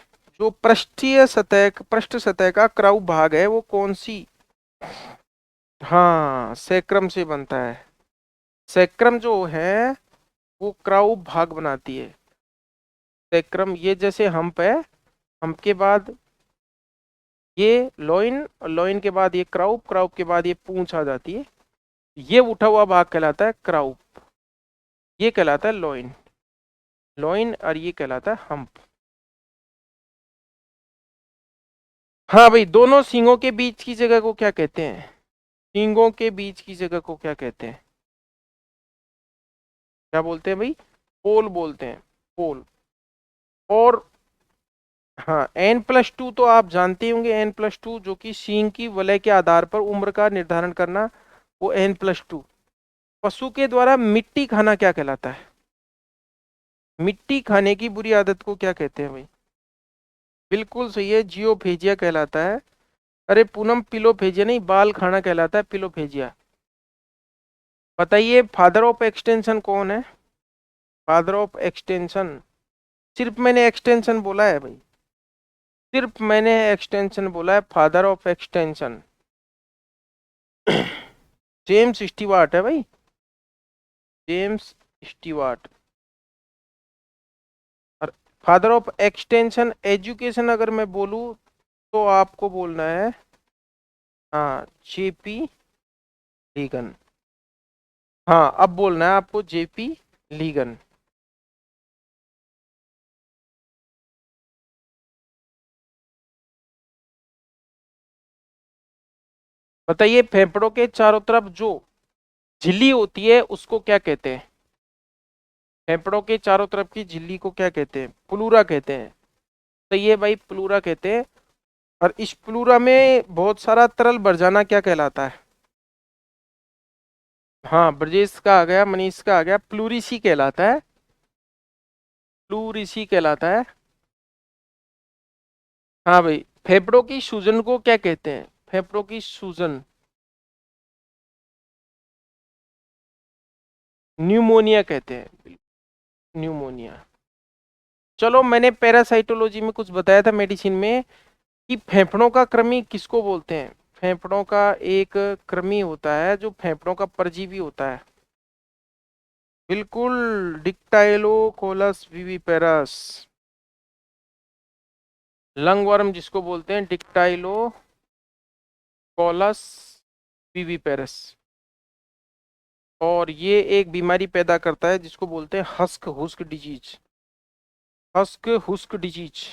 जो पृष्ठ सतह का क्राउब भाग है वो कौन सी? हाँ सैक्रम से बनता है। सैक्रम जो है वो क्राउब भाग बनाती है। सैक्रम ये जैसे हम्प है, हम्प के बाद ये लॉइन, लॉइन के बाद ये क्राउब, क्राउब के बाद ये पूंछ आ जाती है। ये उठा हुआ भाग कहलाता है क्राउब, ये कहलाता है लॉइन। लॉइन और ये कहलाता है हम्प। हाँ भाई, दोनों सींगों के बीच की जगह को क्या कहते हैं? सींगों के बीच की जगह को क्या कहते हैं? क्या बोलते हैं भाई? पोल बोलते हैं, पोल। और हाँ N+2 तो आप जानते होंगे, N+2 जो कि सींग की वलय के आधार पर उम्र का निर्धारण करना, वो N+2। पशु के द्वारा मिट्टी खाना क्या कहलाता है? मिट्टी खाने की बुरी आदत को क्या कहते हैं भाई? बिल्कुल सही है, जियोफेजिया कहलाता है। अरे पूनम, पिलोफेजिया नहीं, बाल खाना कहलाता है पिलोफेजिया। बताइए फादर ऑफ एक्सटेंशन कौन है? फादर ऑफ एक्सटेंशन, सिर्फ मैंने एक्सटेंशन बोला है भाई, सिर्फ मैंने एक्सटेंशन बोला है, फादर ऑफ एक्सटेंशन जेम्स स्टीवार्ट है भाई, जेम्स स्टीवार्ट। और फादर ऑफ एक्सटेंशन एजुकेशन अगर मैं बोलूँ तो आपको बोलना है, हाँ जेपी लीगन। हाँ अब बोलना है आपको जेपी लीगन। बताइए फेफड़ों के चारों तरफ जो झिल्ली होती है उसको क्या कहते हैं? फेफड़ों के चारों तरफ की झिल्ली को क्या कहते हैं? प्लूरा कहते हैं। तो ये भाई प्लूरा कहते हैं। और इस प्लूरा में बहुत सारा तरल भर जाना क्या कहलाता है? हाँ ब्रजेश का आ गया, मनीष का आ गया, प्लूरिसी कहलाता है। प्लूरिसी कहलाता है। हाँ भाई, फेफड़ों की सूजन को क्या कहते हैं? फेफड़ों की सूजन, न्यूमोनिया कहते हैं, न्यूमोनिया। चलो, मैंने पैरासाइटोलॉजी में कुछ बताया था मेडिसिन में कि फेफड़ों का कृमि किसको बोलते हैं? फेफड़ों का एक कृमि होता है जो फेफड़ों का परजीवी होता है। बिल्कुल, डिक्टाइलोकोलस विविपेरस। लंग वर्म जिसको बोलते हैं डिक्टाइलोकोलस विविपेरस। और ये एक बीमारी पैदा करता है जिसको बोलते हैं husk husk disease. Husk husk disease,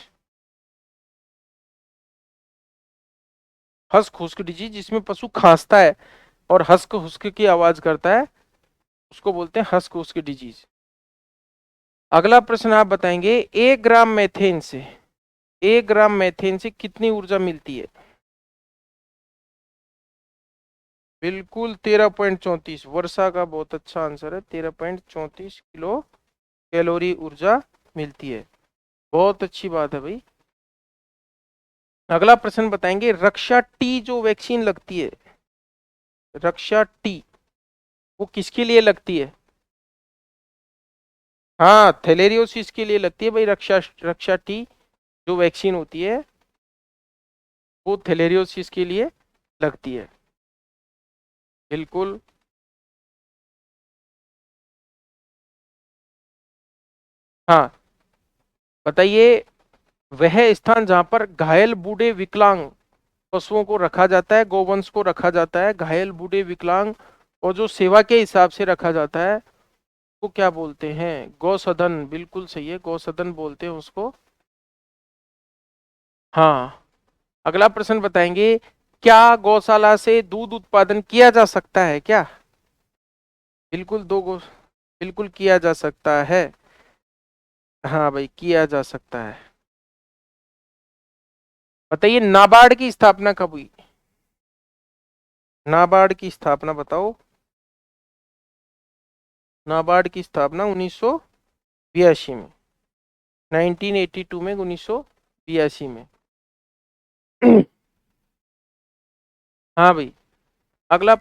husk husk disease जिसमें पशु खांसता है और हस्क हुस्क की आवाज करता है, उसको बोलते हैं हस्क हुस्क डिजीज। अगला प्रश्न आप बताएंगे, 1 ग्राम मेथेन से कितनी ऊर्जा मिलती है? बिल्कुल 13.34, वर्षा का बहुत अच्छा आंसर है, 13.34 किलो कैलोरी ऊर्जा मिलती है। बहुत अच्छी बात है भाई। अगला प्रश्न बताएंगे, रक्षा टी जो वैक्सीन लगती है, रक्षा टी वो किसके लिए लगती है? हाँ थैलेरियोसिस के लिए लगती है भाई, रक्षा रक्षा टी जो वैक्सीन होती है वो थैलेरियोसिस के लिए लगती है। बिल्कुल। हाँ बताइए, वह स्थान जहां पर घायल बूढ़े विकलांग पशुओं को रखा जाता है, गौवंश को रखा जाता है, घायल, बूढ़े, विकलांग और जो सेवा के हिसाब से रखा जाता है वो क्या बोलते हैं? गौसदन, बिल्कुल सही है, गौसदन बोलते हैं उसको। हाँ, अगला प्रश्न बताएंगे, क्या गौशाला से दूध उत्पादन किया जा सकता है क्या? बिल्कुल, बिल्कुल किया जा सकता है। हाँ भाई, किया जा सकता है। बताइए, नाबार्ड की स्थापना कब हुई? नाबार्ड की स्थापना बताओ। नाबार्ड की स्थापना 1982 में, 1982 में, 1982 में। हाँ भाई, अगला